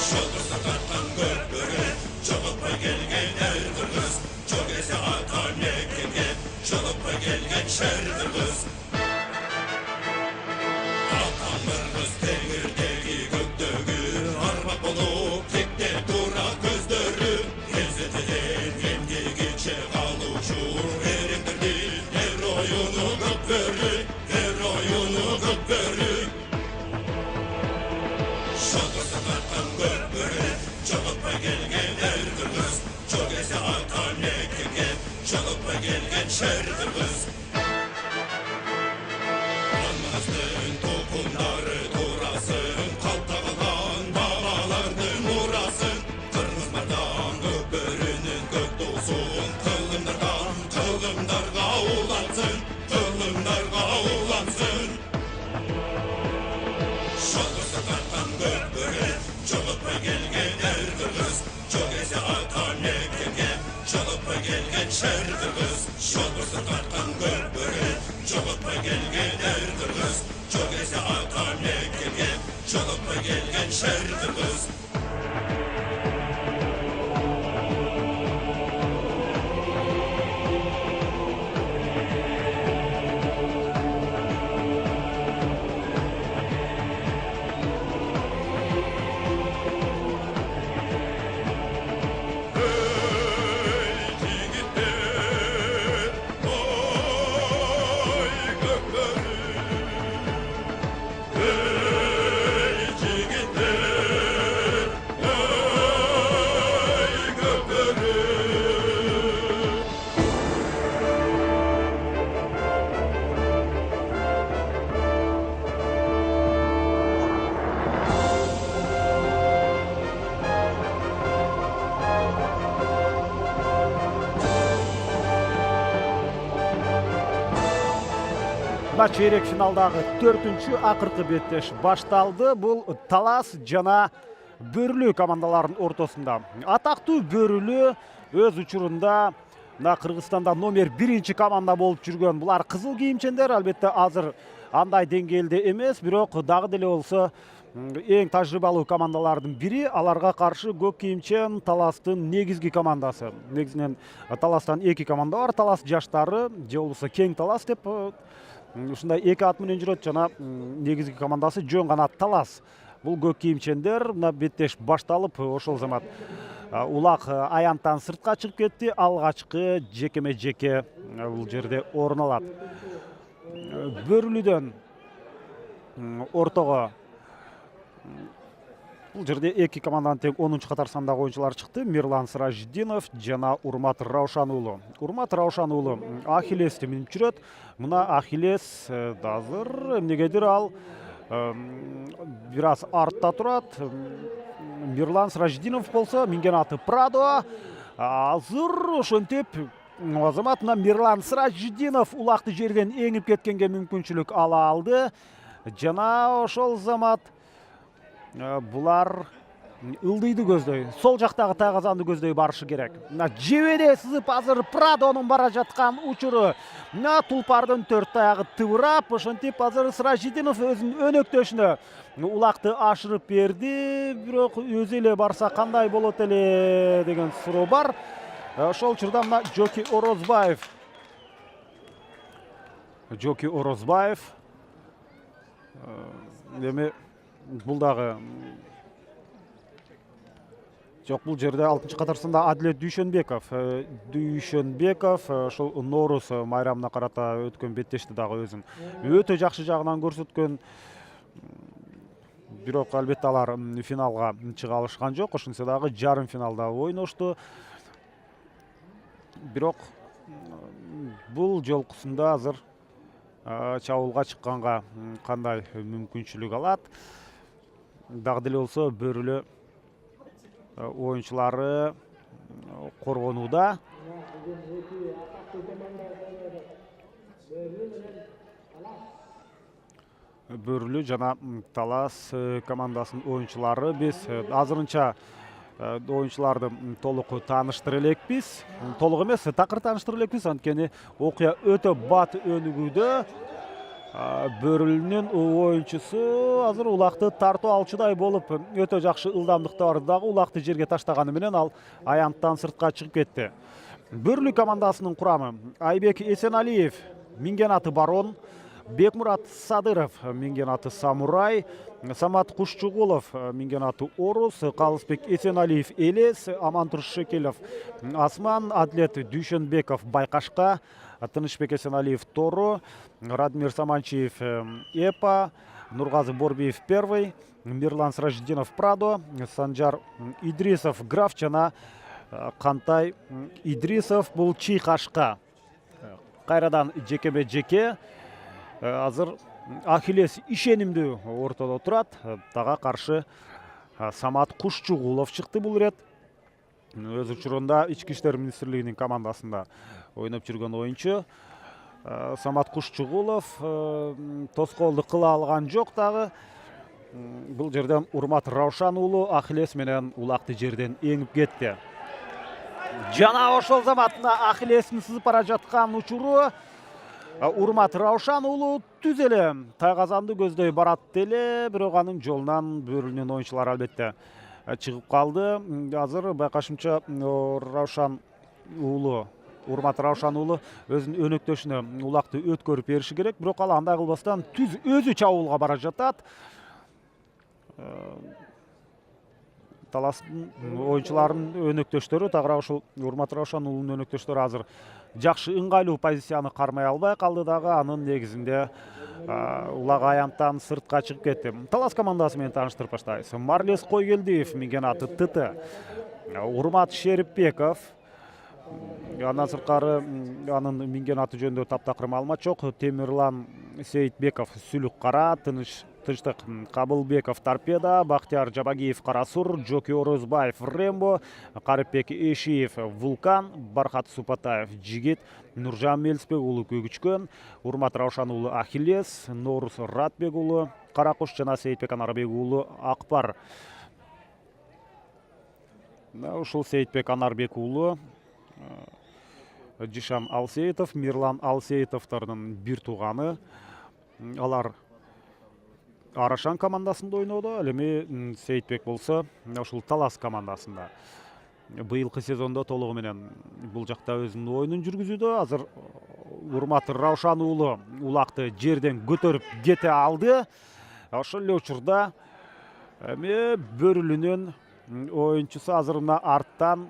Şolkosuna tartkan gökbörü, çolukpa gelgen erdir kız. Çok ese atan mekkeге, çolukpa gelgen şerdir kız. Atan bir kız teğirdegi göktөгü, armak olup tekte dura көздөрү. Ezetilen emgegiçe kaluşu, erimdirdi her oyunu gökbörü, her oyunu gökbörü. Şolkosuna tartkan gökbörü, çolukpa gelgen erdir kız. Çok ese atan mekkeге, çolukpa gelgen şerdir kız. Anmazın topunları durasın, kaltağılan babalardın murasın. Kırmız mardan gökbörünün gök doğsun, kılımdarga ulansın, kılımdarga ulansın. Şolkosuna tartkan gökbörü, çolukpa gelgen erdir kız. Çok ese atan mekkeге, çolukpa gelgen şerdir kız. Şolkosuna tartkan gökbörü, çolukpa gelgen erdir kız. Çok ese atan mekkeге, çolukpa gelgen şerdir kız. Çeyrek finalдағы 4-ші ақырқы беттеш башталды. Бұл Талас жана Бөрілі командаларының ортасында. Атақты Бөрілі өз учурунда Кыргызстанда номер 1-ші команда болып жүрген. Бұлар қызыл кийимчендер, албетте азыр андай деңгээлде эмес, бирок дагы деле болсо эң тажрыйбалуу командалардын бири. Аларга каршы көк кийимчен Таластын негизги командасы. Негизинен Таластан 2 команда бар. Талас жаштары же болбосо Кең Талас деп ушундай 2 ат менен жүрөт, жана негизги командасы жөн гана Талас. Бул көк кийимчендер мына беттеш башталып, ошол замат улак аянттан сыртка чыгып кетти. Алгачкы жекеме-жеке бул жерде орун алат. Бөрүлүдөн ортого бул жерде 2 команданын тең 10-чу катар сандагы оюнчулар чыкты. Мирлан Сыражидинов жана Урмат Раушан уулу. Урмат Раушан уулу Ахиллести минип жүрөт. Мына Ахиллес азыр эмнегедир ал бир аз артта турат. Мирлан Сыражидинов болсо минген аты Прадо. Азыр ошентип азамат мына Мирлан Сыражидинов улакты жерден эңип кеткенге мүмкүнчүлүк ала алды. Жана ошол замат булар ылдыйды көздөй, сол жактагы тайгазанды көздөй барышы керек. Жебеде сызып азыр Прадонун бара жаткан учуру. Тулпардын 4 таягы тыбырап, ошентип азыр Сыражидинов өзүнүн өнөктөшүнө улакты ашырып берди. Бирок өзү эле барса кандай болот эле деген суроо бар. Ошол учурда мына Жоки Орозбаев эми бул дагы жок, бул жерде 6-чы катарсында Адилет Дүйшөнбеков ошол Нооруз майрамына карата өткөн беттешти дагы өзүн өтө жакшы жагынан көрсөткөн. Бирок албетте алар финалга чыга алышкан жок. Ошентсе дагы жарым финалда ойношту. Бирок бул жолкусунда азыр чабуулга чыкканга кандай мүмкүнчүлүк алат? Дагы деле болсо Бөрүлө оюнчулары коргонууда. Бөрүлө жана Талас командасынын оюнчулары биз азырынча оюнчуларды толук тааныштыра элекпиз. Толук эмес, такыр тааныштыра элекпиз, анткени окуя өтө бат өнүгүүдө. Бөрүлүнүн оюнчусу азыр улакты тартуу алчудай болуп өтө жакшы ылдамдыкта барды дагы улакты жерге таштаганы менен ал аянттан сыртка чыгып кетти. Бөрүлү командасынын курамы: Айбек Эсеналиев, минген аты Барон; Бекмурат Садыров, минген аты Самурай; Самат Кушчугулов, минген аты Орус; Калысбек Эсеналиев Элес; Амантур Шекелов Асман; Адлет Дүйшөнбеков Байкашка; Тынычбек Эсеналиев Тору; Радмир Саманчиев Эпа; Нургазы Борбиев Первый; Мирлан Сраждинов Прадо; Санжар Идрисов Граф жана Кантай Идрисов бул Чыйкашка. Кайрадан жекеме жеке азыр Ахиллес ишенимдүү ортодо турат. Тага каршы Самат Кушчугулов чыкты бул ирет. Өз учурунда Ички иштер министрлигинин командасында ойноп жүргөн оюнчу. Самат Кушчугулов тоскоолду кыла алган жок дагы. Бул жерден Урмат Раушан уулу Ахиллес менен улакты жерден эңип кетти. Жана ошол заматында Ахиллестин сызып бара жаткан учуру Урмат Раушан уулу түз эле тайгазанды көздөй барат эле, бирок анын жолунан бөрүлүнүн оюнчулары албетте чыгып калды. Азыр байкашымча Раушан уулу, Урмат Раушан уулу өзүнүн өнөктөшүнө улакты өткөрүп бериши керек, бирок ал андай кылбастан түз өзү чабуулга бара жатат. Таластын оюнчуларынын өнөктөштөрү, тагыраак ушул Урмат Раушан уулунун өнөктөштөрү азыр жакшы ыңгайлуу позицияны кармай албай калды дагы. Анын негизинде улак аянттан сыртка чыгып кетти. Талас командасы менен тааныштырып баштайбыз. Марлес Койгелдиев, минген аты ТТ; Урмат Шерипбеков, андан сырткары анын минген аты жөнүндө таптакыр маалымат жок. Темирлан Сейитбеков Сүлүк Кара; Тынчтык Кабылбеков Торпеда; Бактияр Жабагиев Карасур; Жоки Орозбаев Рембо; Карипбек Эшиев Вулкан; Бархат Супатаев Жигит; Нуржан Мелисбек уулу Көгүчкөн; Урмат Раушан уулу Ахиллес; Норус Ратбек уулу Каракуш жана Сейитбек Анарбек уулу Акпар. Ушул Сейитбек Анарбек уулу Жишан Алсеитов, Мирлан Алсеитовдордун бир тууганы. Алар Арашан командасында ойноду. Ал эми Сейитбек болсо ушул Талас командасында. Быйылкы сезондо толугу менен бул жакта өзүнүн оюнун жүргүзүүдө. Азыр Урмат Раушан уулу улакты жерден көтөрүп кете алды. Ошол эле учурда эми бөрүлүнүн оюнчусу азыр мына арттан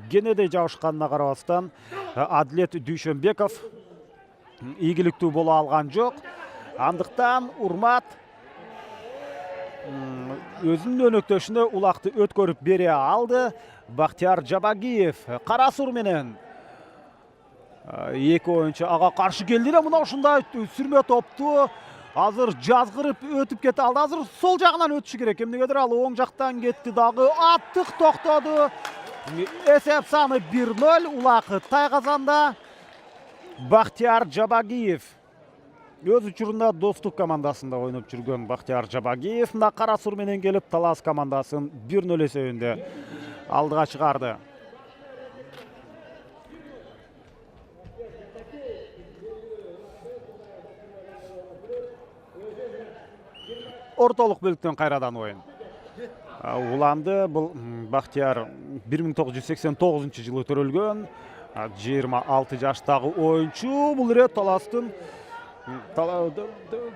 кенедей жабышканына карабастан Адлет Дүйшөнбеков ийгиликтүү боло алган жок. Андыктан Урмат өзүнүн өнөктөшүнө улакты өткөрүп бере алды. Бактияр Жабагиев Карасур менен эки оюнчу ага каршы келди эле. Мына ушундай сүрмө топту азыр жазгырып өтүп кете алды. Азыр сол жагынан өтүшү керек. Эмнегедир ал оң жактан кетти дагы. Аттык токтоду. Эсеп саны 1-0. Улакы тайгазанда. Бактияр Жабагиев өз учурунда Достук командасында ойноп жүргөн Бактияр Жабагиев мына Карасур менен келип Талас командасын 1-0 эсебинде алдыга чыгарды. Ортолук бөлүктөн кайрадан оюн уланды. Бул Бактияр 1989 жылы төрөлгөн 26 жаштагы оюнчу. Бул ирет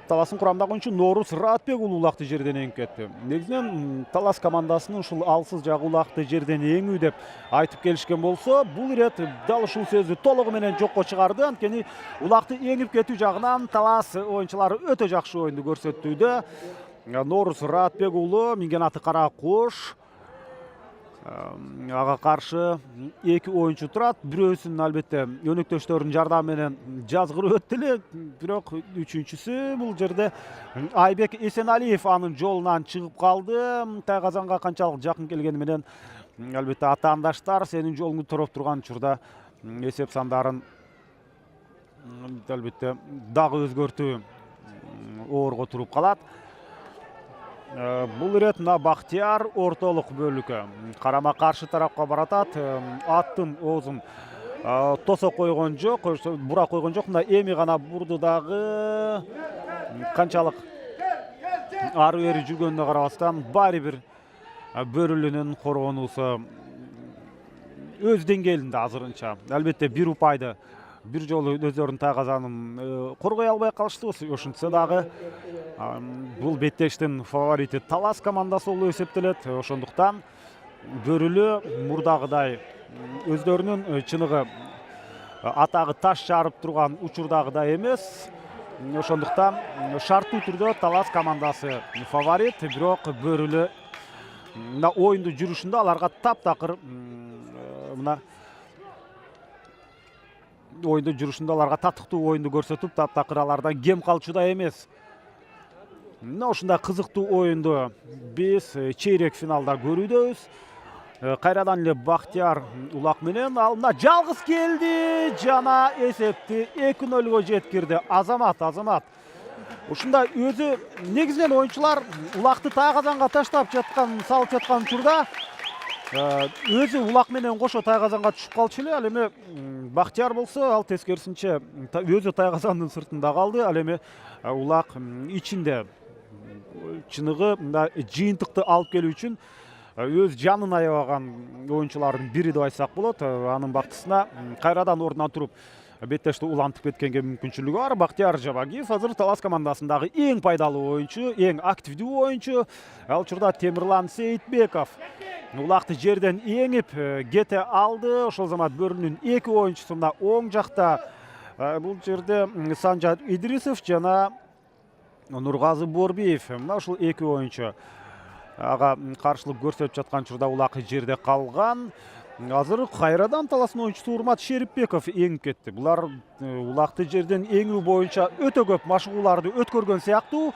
Таластын курамындагы оюнчу Норус Ратбек улакты жерден эңип кетти. Негизинен Талас командасынын ушул алсыз жагы улакты жерден эңүү деп айтып келишкен болсо, бул ирет дал ушул сөздү толугу менен жокко чыгарды. Анткени улакты эңип кетүү жагынан Талас оюнчулары өтө жакшы оюнду көрсөттүүдө. Норус Ратбек уулу, минген аты Каракуш, ага каршы эки оюнчу турат. Бирөөсүн албетте өнөктөштөрүнүн жардамы менен жазгырып өттү эле, бирок үчүнчүсү бул жерде Айбек Эсеналиев анын жолунан чыгып калды. Тайгазанга канчалык жакын келгени менен албетте атаандаштар сенин жолуңду тороп турган учурда эсеп сандарын албетте дагы өзгөртүү оорго туруп калат. Бул ирет мына Бактияр ортолук бөлүккө карама каршы тарапка баратат. Аттын оозун тосо койгон жок, бура койгон жок. Мына эми гана бурду дагы. Канчалык ары бери жүргөнүнө карабастан баары бир Бөрүлүнүн коргонуусу өз деңгээлинде азырынча. Албетте бир упайды бир жолу өздөрүнүн тайгазанын коргой албай калышты. Ошентсе дагы бул беттештин фаворити Талас командасы болуп эсептелет. Ошондуктан Бөрүлү мурдагыдай өздөрүнүн чыныгы атагы таш жарып турган учурдагыдай эмес. Ошондуктан шарттуу түрдө Талас командасы фаворит, бирок Бөрүлү мына оюнду жүрүшүндө аларга таптакыр оюнду жүрүшүндө аларга татыктуу оюнду көрсөтүп, таптакыр алардан кем калчу да эмес. Мына ушундай кызыктуу оюнду биз чейрек финалда көрүүдөбүз. Кайрадан эле Бактияр Улак менен ал мына жалгыз келди жана эсепти 2-0 жеткирди. Азамат. Ушундай өзү негизинен оюнчулар Улакты тайгазанга таштап салып жаткан учурда өзү Улак менен кошо тайгазанга түшүп калчу эле. Ал эми Бактияр болсо ал тескерисинче өзү тайгазандын сыртында калды. Ал эми Улак ичинде чыныгы мында жыйынтыкты алып келүү үчүн өз жанын аябаган оюнчулардын бири деп айтсак болот. Анын бактысына кайрадан ордунан туруп беттешти улантып кеткенге мүмкүнчүлүгү бар. Бактияр Жабагиев азыр Талас командасындагы эң пайдалуу оюнчу, эң активдүү оюнчу. Ал учурда Темирлан Сейитбеков Улакты жерден эңип кете алды. Ошол замат Бөрүнүн 2 оюнчусу мына оң жакта. Бул жерде Санжар Идрисов жана Нургазы Борбиев. Мына ушул 2 оюнчу ага каршылык көрсөтүп жаткан учурда Улак жерде калган. Азыр кайрадан Таластын оюнчусу Урмат Шерипбеков эңип кетти. Булар Улакты жерден эңүү боюнча өтө көп машыгууларды өткөргөн сыяктуу.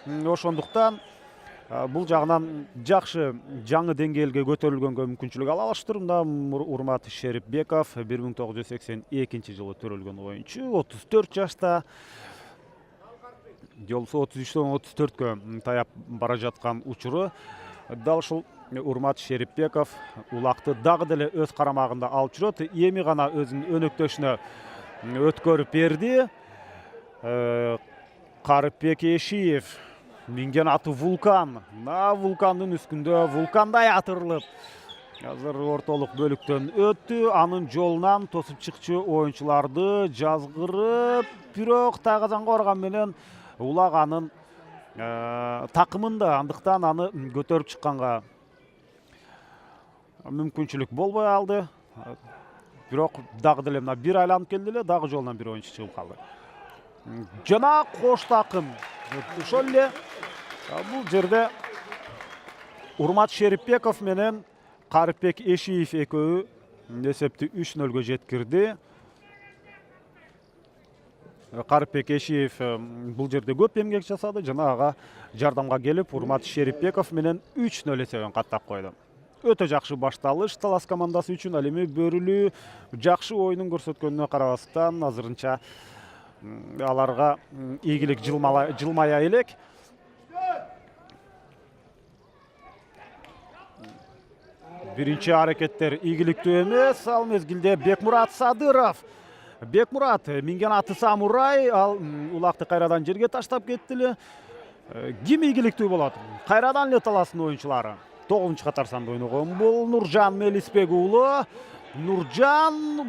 Ошондуктан бул жагынан жакшы жаңы деңгээлге көтөрүлгөнгө мүмкүнчүлүк ала алыштыр. Мына Урмат Шерипбеков 1982-жылы төрөлгөн оюнчу, 34 жашта. Жолсу 33-төн 34кө таяп бара жаткан учуру. Дал ушул Урмат Шерипбеков Улакты дагы деле өз карамагында алып жүрөт. Эми гана өзүнүн өнөктөшүнө өткөрүп берди. Карыпбек Эшиев минген аты Вулкан. Мына Вулкандын үстүндө вулкандай атырылып азыр ортолук бөлүктөн өттү. Анын жолунан тосуп чыкчу оюнчуларды жазгырып, бирок тайгазанга барган менен Улак анын такымында, андыктан аны көтөрүп чыкканга мүмкүнчүлүк болбой алды. Бирок дагы деле мына бир айланып келди эле, дагы жолунан бир оюнчу чыгып калды. Жана кош такым. Ошол эле бул жерде Урмат Шерипбеков менен Карыпбек Эшиев экөө эсепти 3-0 жеткирди. Карыпбек Эшиев бул жерде көп эмгек жасады жана ага жардамга келип Урмат Шерипбеков менен 3-0 эсебин каттап койду. Өтө жакшы башталыш Талас командасы үчүн. Ал эми Бөрүлү жакшы оюнун көрсөткөнүнө карабастан азырынча аларга ийгилик жылмая элек. Биринчи аракеттер ийгиликтүү эмес. Ал мезгилде Бекмурат Садыров. Бекмурат минген аты Самурай, ал Улакты кайрадан жерге таштап кетти эле. Ким ийгиликтүү болот? Кайрадан эле Таластын оюнчулары. 9-чу катар санда ойногон бул Нуржан Мелисбек уулу. Нуржан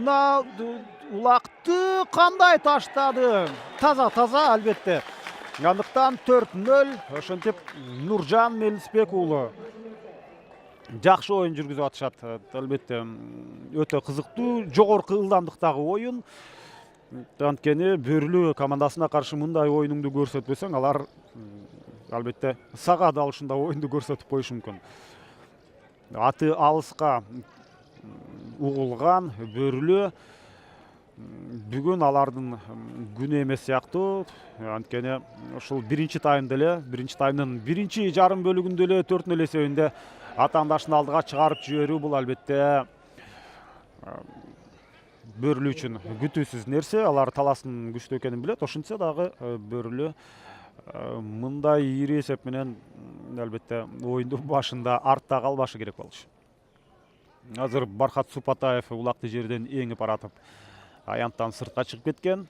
Улакты кандай таштады? Таза албетте. Андыктан 4-0. Ошентип Нуржан Мелисбек уулу жакшы оюн жүргүзүп атышат. Албетте өтө кызыктуу, жогорку ылдамдыктагы оюн. Анткени Бөрүлү командасына каршы мындай оюнуңду көрсөтпөсөң, алар албетте сага да ушундай оюнду көрсөтүп коюшу мүмкүн. Аты алыска угулган Бөрүлү бүгүн алардын күнү эмес сыяктуу. Анткени ушул биринчи таймдын биринчи жарым бөлүгүндө эле 4-0 эсебинде атаандашын алдыга чыгарып жиберүү бул албетте Бөрүлү үчүн күтүүсүз нерсе. Алар Таластын күчтүү экенин билет. Ошентсе дагы Бөрүлү мындай ири эсеп менен албетте оюндун башында артта калбашы керек болчу. Азыр Бархат Супатаев улакты жерден эңип баратып аянттан сыртка чыгып кеткен.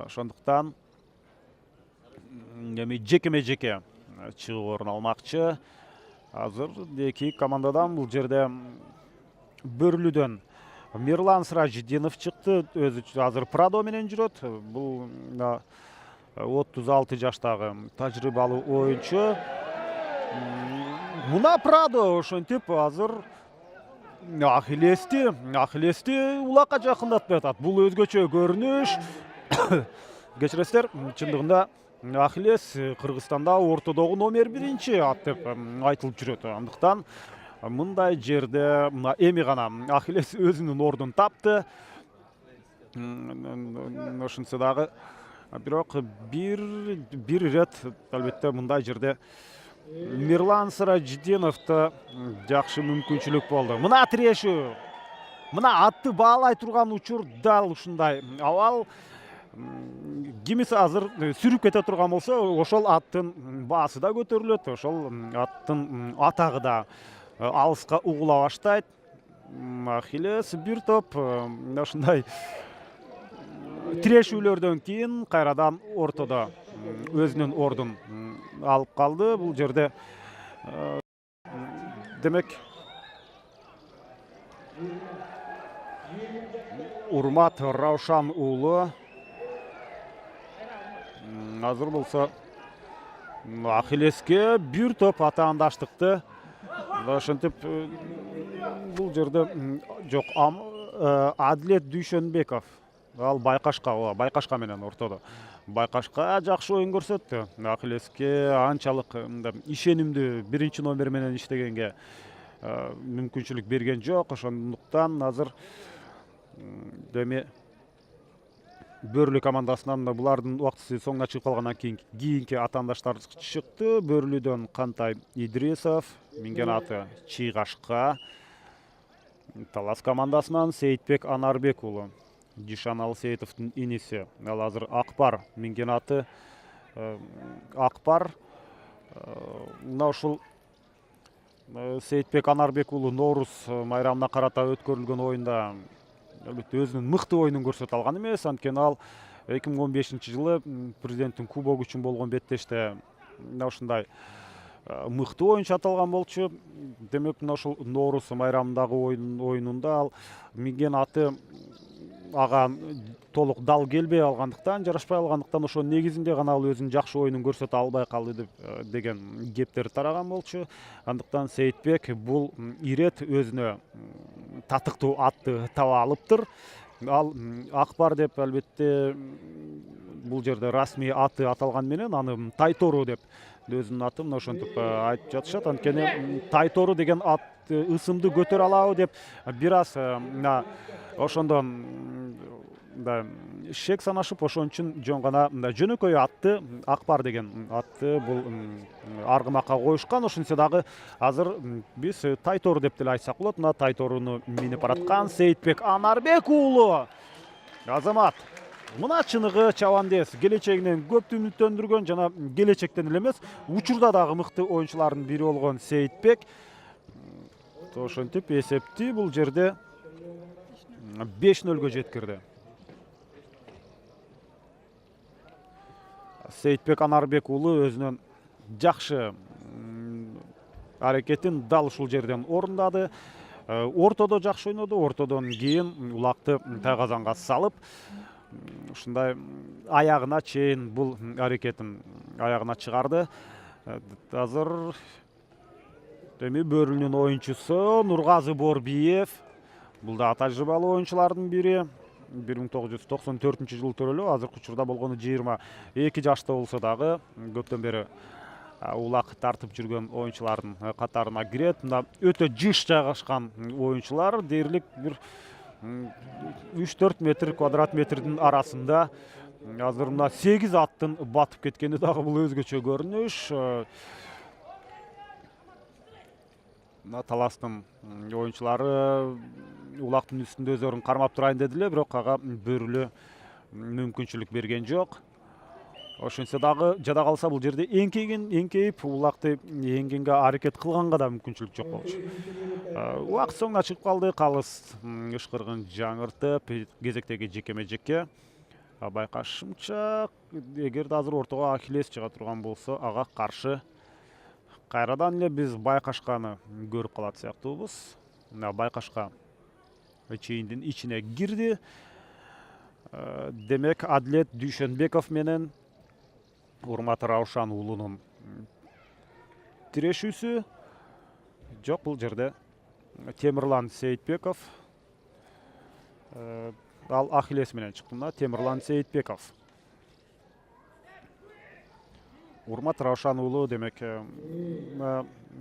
Ошондуктан эми жекеме-жеке чыгып орун алмакчы. Азыр эки командадан бул жерде Бөрлүдөн Мирлан Сыражидинов чыкты. Өзү азыр Прадо менен жүрөт. Бул 36 жаштагы тажрыйбалуу оюнчу. Мына Прадо ошентип азыр Ахиллести улакка жакындатып атат. Бул өзгөчө көрүнүш. Кечиресиздер, чындыгында Ахиллес Кыргызстанда ортодогу номер 1 ат деп айтылып жүрөт. Андыктан мындай жерде эми гана Ахиллес өзүнүн ордун тапты. Ошентсе дагы бирок бир ирет албетте мындай жерде Мирлан Сыражидиновдо жакшы мүмкүнчүлүк болду. Мына тирешүү, мына атты баалай турган учур дал ушундай абал. Кимиси азыр сүрүп кете турган болсо, ошол аттын баасы да көтөрүлөт, ошол аттын атагы да алыска угула баштайт. Ахиллес бир топ ушундай тирешүүлөрдөн кийин кайрадан ортодо өзүнүн ордун алып калды. Бул жерде демек Урмат Раушан уулу азыр болсо Ахиллеске бир топ атаандаштыкты ошентип бул жерде жок Адилет Дүйшөнбеков ал байкашка менен ортодо байкашка жакшы оюн көрсөттү. Ахиллеске анчалык ишенимдүү биринчи номер менен иштегенге мүмкүнчүлүк берген жок. Ошондуктан азыр эми Бөрлү командасынан булардын убактысы соңуна чыгып калгандан кийинки атаандаштар чыкты. Бөрлүдөн Кантай Идрисов минген аты Чыйгашка. Талас командасынан Сейитбек Анарбек уулу Дишан Алсеитовдун иниси. Ал азыр Акпар минген аты Акпар. Мына ушул Сейитбек Анарбек уулу Ноорус майрамына карата өткөрүлгөн оюнда албетте өзүнүн мыкты оюнун көрсөтө алган эмес. Анткени ал 2015-жылы президенттин кубогу үчүн болгон беттеште ушундай мыкты оюнчу аталган болчу. Демек мына ушул Ноорус майрамындагы оюнунда ал минген аты ага толук дал келбей алгандыктан, жарашпай алгандыктан ошонун негизинде гана ал өзүнүн жакшы оюнун көрсөтө албай калды деген кептер тараган болчу. Андыктан Сейитбек бул ирет өзүнө татыктуу атты таба алыптыр. Ал Акпар деп албетте бул жерде расмий аты аталган менен аны Тайтору деп өзүнүн аты мына ошентип айтып жатышат. Анткени Тайтору деген ат ысымды көтөрө алабы деп бир аз ошондон шек санашып, ошон үчүн жөн гана жөнөкөй атты Акпар деген атты бул аргымакка коюшкан. Ошентсе дагы азыр биз Тайтору деп деле айтсак болот. Мына Тайторуну минип бараткан Сейитбек Анарбек уулу Азамат. Мына чыныгы чабандес, келечегинен көптү үмүттөндүргөн жана келечектен эле эмес, учурда дагы мыкты оюнчулардын бири болгон Сейитбек ошентип эсепти бул жерде 5-0 жеткирди. Сейитбек Анарбек уулу өзүнүн жакшы аракетин дал ушул жерден орундады. Ортодо жакшы ойноду. Ортодон кийин улакты тайгазанга салып, ушундай аягына чейин бул аракетин аягына чыгарды. Азыр эми Бөрлүнүн оюнчусу Нургазы Борбиев. Бул да тажрыйбалуу оюнчулардын бири. 1994-жылы төрөлүү, азыркы учурда болгону 22 жашта болсо дагы көптөн бери улак тартып жүргөн оюнчулардын катарына кирет. Мына өтө жыш жайгашкан оюнчулар, дээрлик бир 3-4 метр квадрат метрдин арасында. Азыр мына 8 аттын батып кеткени дагы бул өзгөчө көрүнүш. Мына Таластын оюнчулары улактын үстүндө өздөрүн кармап турайын дедиле, бирок ага Бөрлү мүмкүнчүлүк берген жок. ошентсе дагы жада калса бул жерде эңкейип улакты эңгенге аракет кылганга да мүмкүнчүлүк жок болчу. Убакыт соңуна чыгып калды. Калыс ышкыргын жаңыртып кезектеги жекеме жекке. Байкашымча, эгерде азыр ортого Ахиллес чыга турган болсо, ага каршы кайрадан эле биз байкашканы көрүп калат сыяктуубуз. Байкашка чейиндин ичине кирди. Демек Адилет Дүйшөнбеков менен Урмат Раушан уулунун тирешүүсү. Жок, бул жерде Темирлан Сейитбеков. Ал Ахиллес менен чыкты. Темирлан Сейитбеков. Урмат Раушан уулу, демек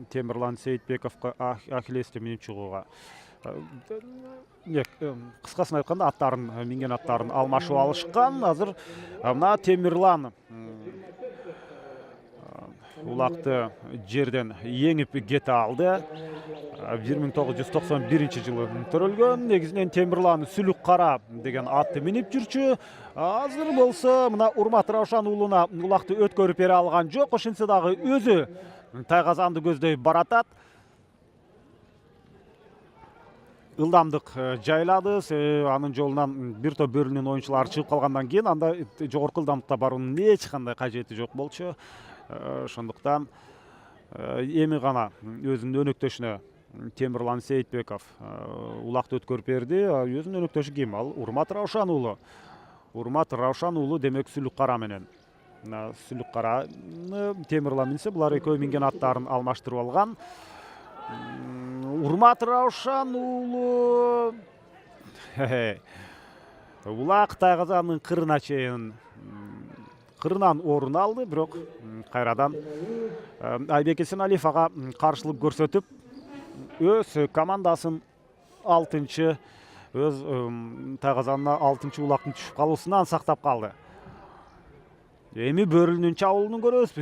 Темирлан Сейитбековго Ахиллести минип чыгууга. Кыскасын айтканда аттарын, минген аттарын алмашып алышкан. Азыр мына Темирлан улакты жерден еңип кете алды. 1991-жылы төрөлгөн. Негизинен Темирлан Сүлүк Кара деген атты минип жүрчү. Азыр болсо мына Урмат Раушан уулуна улакты өткөрүп бере алган жок. Ошентсе дагы өзү тайгазанды көздөй баратат. Ылдамдык жайлады. Анын жолунан бир топ бөрүнүн оюнчулары чыгып калгандан кийин анда жогорку ылдамдыкта баруунун эч кандай кажети жок болчу. Ошондуктан эми гана өзүнүн өнөктөшүнө Темирлан Сейитбеков улакты өткөрүп берди. Өзүнүн өнөктөшү ким? Ал Урмат Раушан уулу. Урмат Раушан уулу демек Сүлүк Кара менен. Сүлүк Караны Темирлан минсе, булар экөө минген аттарын алмаштырып алган. Урмат Раушан уулу улак тайгазанын кырына чейин кырынан орун алды, бирок кайрадан Айбек Эсеналиев ага каршылык көрсөтүп, өз командасын 6-чы, өз тайгазанына 6-чы улактын түшүп калуусунан сактап калды. Эми Бөрүлүнүн чабуулун көрөбүз.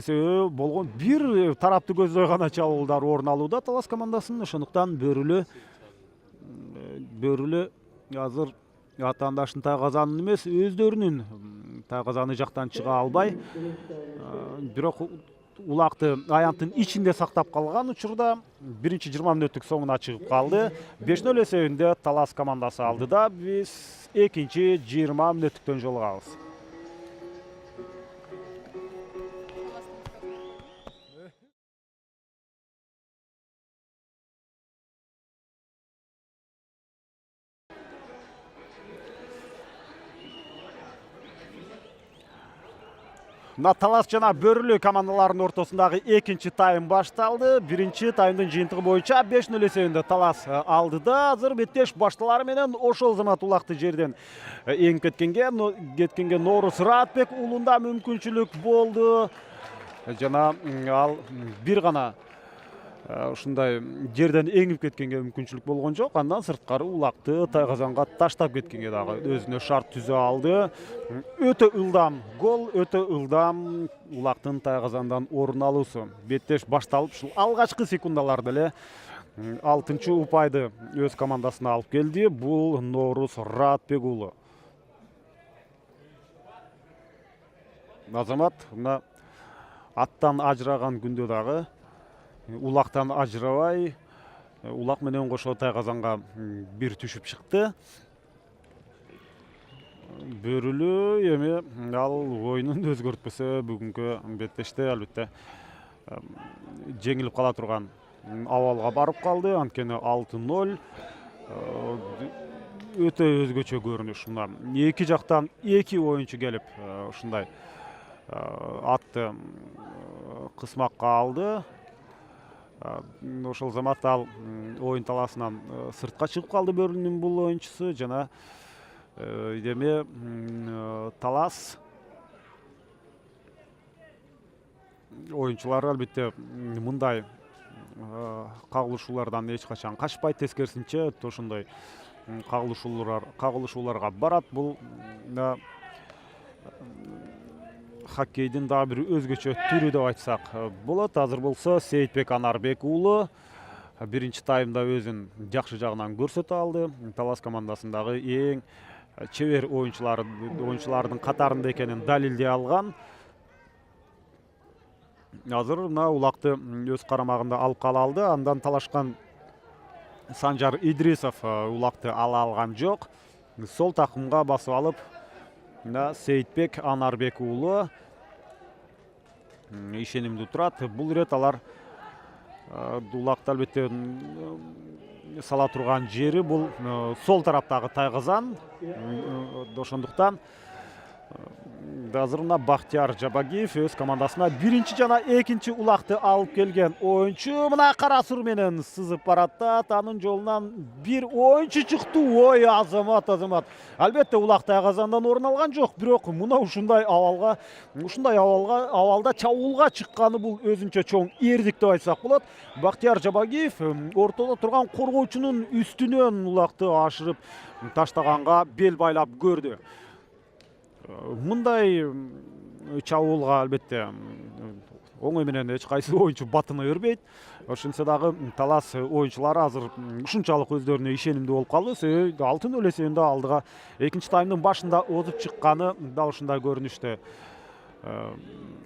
Болгон бир тарапты көздөй гана чабуулдар орун алууда Талас командасынын. Ошондуктан Бөрүлү азыр атаандаштын тайгазанын эмес, өздөрүнүн тайгазаны жактан чыга албай, бирок улакты аянттын ичинде сактап калган учурда 1-20 мүнөттүк соңуна чыгып калды. 5-0 эсебинде Талас командасы алдыда. Биз 2-20 мүнөттүктөн жолугабыз. Талас жана Бөрүлү командаларынын ортосундагы 2-чи тайм башталды. 1-чи таймдын жыйынтыгы боюнча 5-0 эсебинде Талас алдыда. Азыр беттеш башталары менен ошол замат улакты жерден эңип кеткенге Норус Раатбек уулунда мүмкүнчүлүк болду. Жана ал бир гана ушундай жерден эңип кеткенге мүмкүнчүлүк болгон жок. Андан сырткары улакты тайгазанга таштап кеткенге дагы өзүнө шарт түзө алды. Өтө ылдам гол, өтө ылдам улактын тайгазандан орун алуусу. Беттеш башталып, ушул алгачкы секундаларда эле 6-чы упайды өз командасына алып келди. Бул Норус Раатбек уулу. Азамат мына аттан ажыраган күндө дагы улактан ажырабай, улак менен кошо тайгазанга бир түшүп чыкты. Бөрүлү эми ал оюнун өзгөртпөсө бүгүнкү беттеште албетте жеңилип кала турган абалга барып калды. Анткени 6-0 өтө өзгөчө көрүнүш. Эки жактан эки оюнчу келип ушундай атты кысмакка алды. Ошол замат ал оюн таласынан сыртка чыгып калды Бөрүлүнүн бул оюнчусу. Жана эми Талас оюнчулары албетте мындай кагылышуулардан эч качан качпайт, тескерисинче ошондой кагылышууларга барат. Бул хоккейдин дагы бир өзгөчө түрү деп айтсак болот. Азыр болсо Сейитбек Анарбек уулу 1-чи таймда өзүн жакшы жагынан көрсөтө алды. Талас командасындагы эң чебер оюнчулардын катарында экенин далилдей алган. азыр мына улакты өз карамагында алып кала алды. Андан талашкан Санжар Идрисов улакты ала алган жок. Сол такымга басып алып, мына Сейитбек Анарбек уулу ишенимдүү турат. Бул ирет алар улакты албетте сала турган жери бул сол тараптагы Тайгазан. Ошондуктан азыр мына Бахтияр Жабагиев өз командасына биринчи жана экинчи улакты алып келген оюнчу. Мына кара сур менен сызып баратат. Анын жолунан бир оюнчу чыкты. Ой, азамат. Албетте улак Тайгазандан орун алган жок, бирок мына ушундай абалда чабуулга чыкканы бул өзүнчө чоң эрдик деп айтсак болот. Бахтияр Жабагиев ортодо турган коргоочунун үстүнөн улакты ашырып таштаганга бел байлап көрдү. Мындай чабуулга албетте оңой менен эч кайсы оюнчу батына өрбөйт. Ошентсе дагы талас оюнчулары азыр ушунчалык өздөрүнө ишенимдүү болуп калды. Себеби алтын өлесөндө алдыга экинчи таймдын башында озуп чыкканы дал ушундай көрүнүштө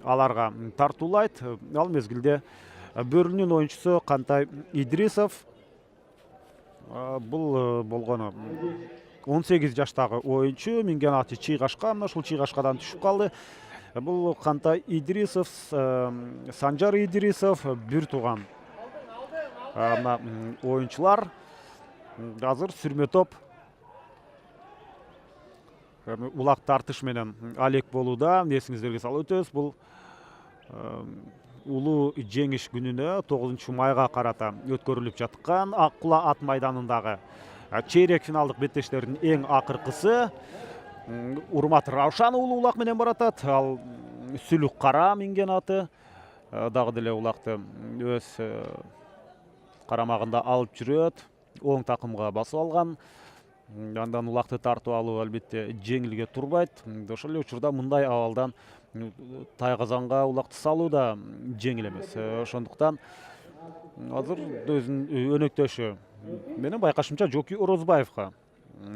аларга тартуулайт. Ал мезгилде Бөрүнүн оюнчусу Кантай Идрисов бул болгону 18 жаштагы оюнчу, минген аты чыйгашка, мына ушул чыйгашкадан түшүп калды. Бул Кантай Идрисов, Санжар Идрисов бир тууган оюнчулар. Азыр сүрмө топ улак тартыш менен алек болууда. Эсиңиздерге салып өтөбүз, бул улуу жеңиш күнүнө 9 майга карата өткөрүлүп жаткан Ак Кула ат майданындагы чейрек финалдык беттештердин эң акыркысы. Урмат Раушан уулу улак менен баратат. Ал Сүлүк Кара минген аты дагы деле улакты өз карамагында алып жүрөт. Оң такымга басып алган. Андан улакты тартып алуу албетте жеңилге турбайт. Ошол эле учурда мындай абалдан Тайгазанга улакты салуу да жеңил эмес. Ошондуктан азыр өзүнүн өнөктөшү менин байкашымча Жоки Орозбаевга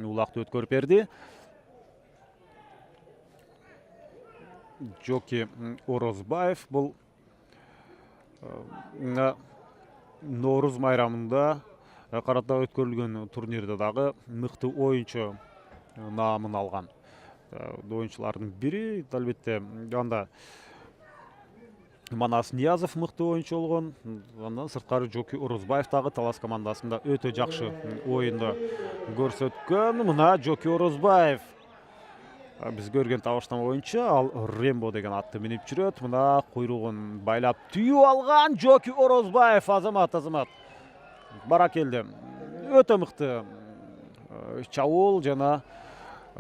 улакты өткөрүп берди. Жоки Орозбаев бул Норуз майрамында карата өткөрүлгөн турнирде дагы мыкты оюнчу наамын алган оюнчулардын бири. Албетте анда Манас Ниязов мыкты оюнчу болгон. Андан сырткары Жоки Орозбаев дагы талас командасында өтө жакшы оюнду көрсөткөн. Мына Жоки Орозбаев биз көргөн табыштама боюнча ал Рембо деген атты минип жүрөт. Мына куйругун байлап түйүп алган Жоки Орозбаев. Азамат баракелди. Өтө мыкты чабуул жана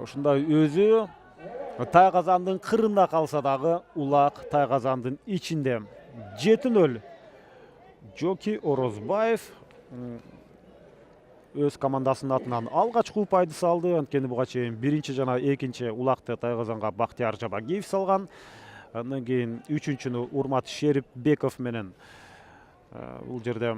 ушундай өзү Тайгазандын кырында калса дагы улак Тайгазандын ичинде. 7-0 Жоки Орозбаев өз командасынын атынан алгачкы упайды салды. Анткени буга чейин биринчи жана экинчи улакты Тайгазанга Бахтияр Жабагиев салган. Андан кийин үчүнчүнү Урмат Шерипбеков менен бул жерде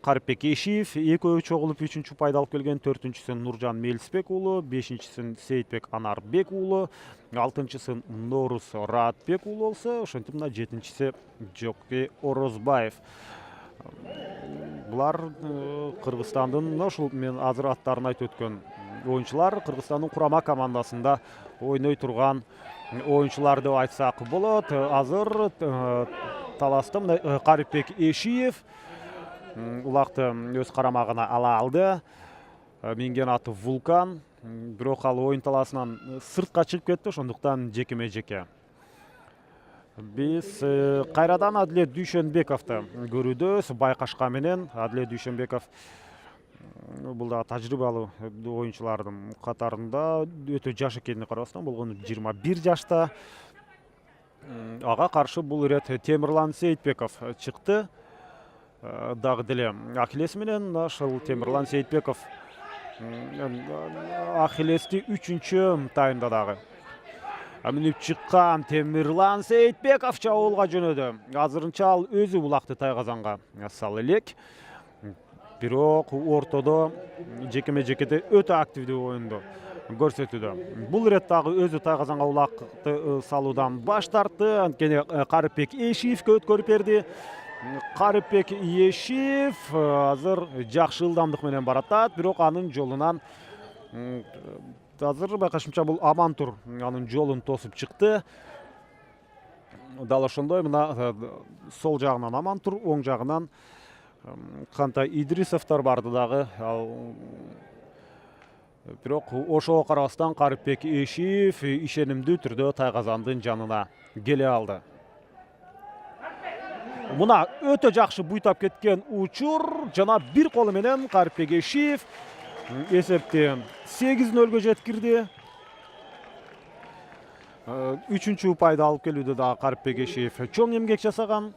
Карипбек Эшиев экөө чогулуп үчүнчү упайды алып келген. Төртүнчүсүн Нуржан Мелисбек уулу, бешинчисин Сейитбек Анарбек уулу, алтынчысын Норуз Раатбек уулу болсо, ошентип мына жетинчиси Жоки Орозбаев. Булар Кыргызстандын ушул мен азыр аттарын айтып өткөн оюнчулар Кыргызстандын курама командасында ойной турган оюнчулар деп айтсак болот. Азыр таласта Карипбек Эшиев улакты өз карамагына ала алды. Минген аты Вулкан, бирок ал оюн таласынан сыртка чыгып кетти. Ошондуктан жекеме-жеке. Биз кайрадан Адилет Дүйшөнбековду көрүүдөбүз. Байкашка менен Адилет Дүйшөнбеков бул да тажрыйбалуу оюнчулардын катарында. Өтө жаш экенине карабастан болгону 21 жашта. Ага каршы бул ирет Темирлан Сейитбеков чыкты. Дагы деле Ахиллес менен ошол Темирлан Сейитбеков Ахиллести 3-чү таймда дагы минип чыккан Темирлан Сейитбеков чабуулга жөнөдү. Азырынча ал өзү улакты Тайгазанга сала элек. Бирок ортодо жекеме-жекеде өтө активдүү оюнду көрсөтүүдө. Бул ирет дагы өзү тайгазанга улакты салуудан баш тартты. Анткени Карипбек Эшиевке өткөрүп берди. Карипбек Эшиев азыр жакшы ылдамдык менен баратат, бирок анын жолунан азыр байкашымча бул Амантур анын жолун тосуп чыкты. Дал ошондой мына сол жагынан Амантур, оң жагынан Кантай Идрисовдор барды дагы. Бирок ошого карабастан Карипбек Эшиев ишенимдүү түрдө Тайгазандын жанына келе алды. Мына өтө жакшы буйтап кеткен учур жана бир колу менен Карипбек Эшиев эсепти 8-0 жеткирди. Үчүнчү упайды алып келүүдө дагы Карипбек Эшиев чоң эмгек жасаган.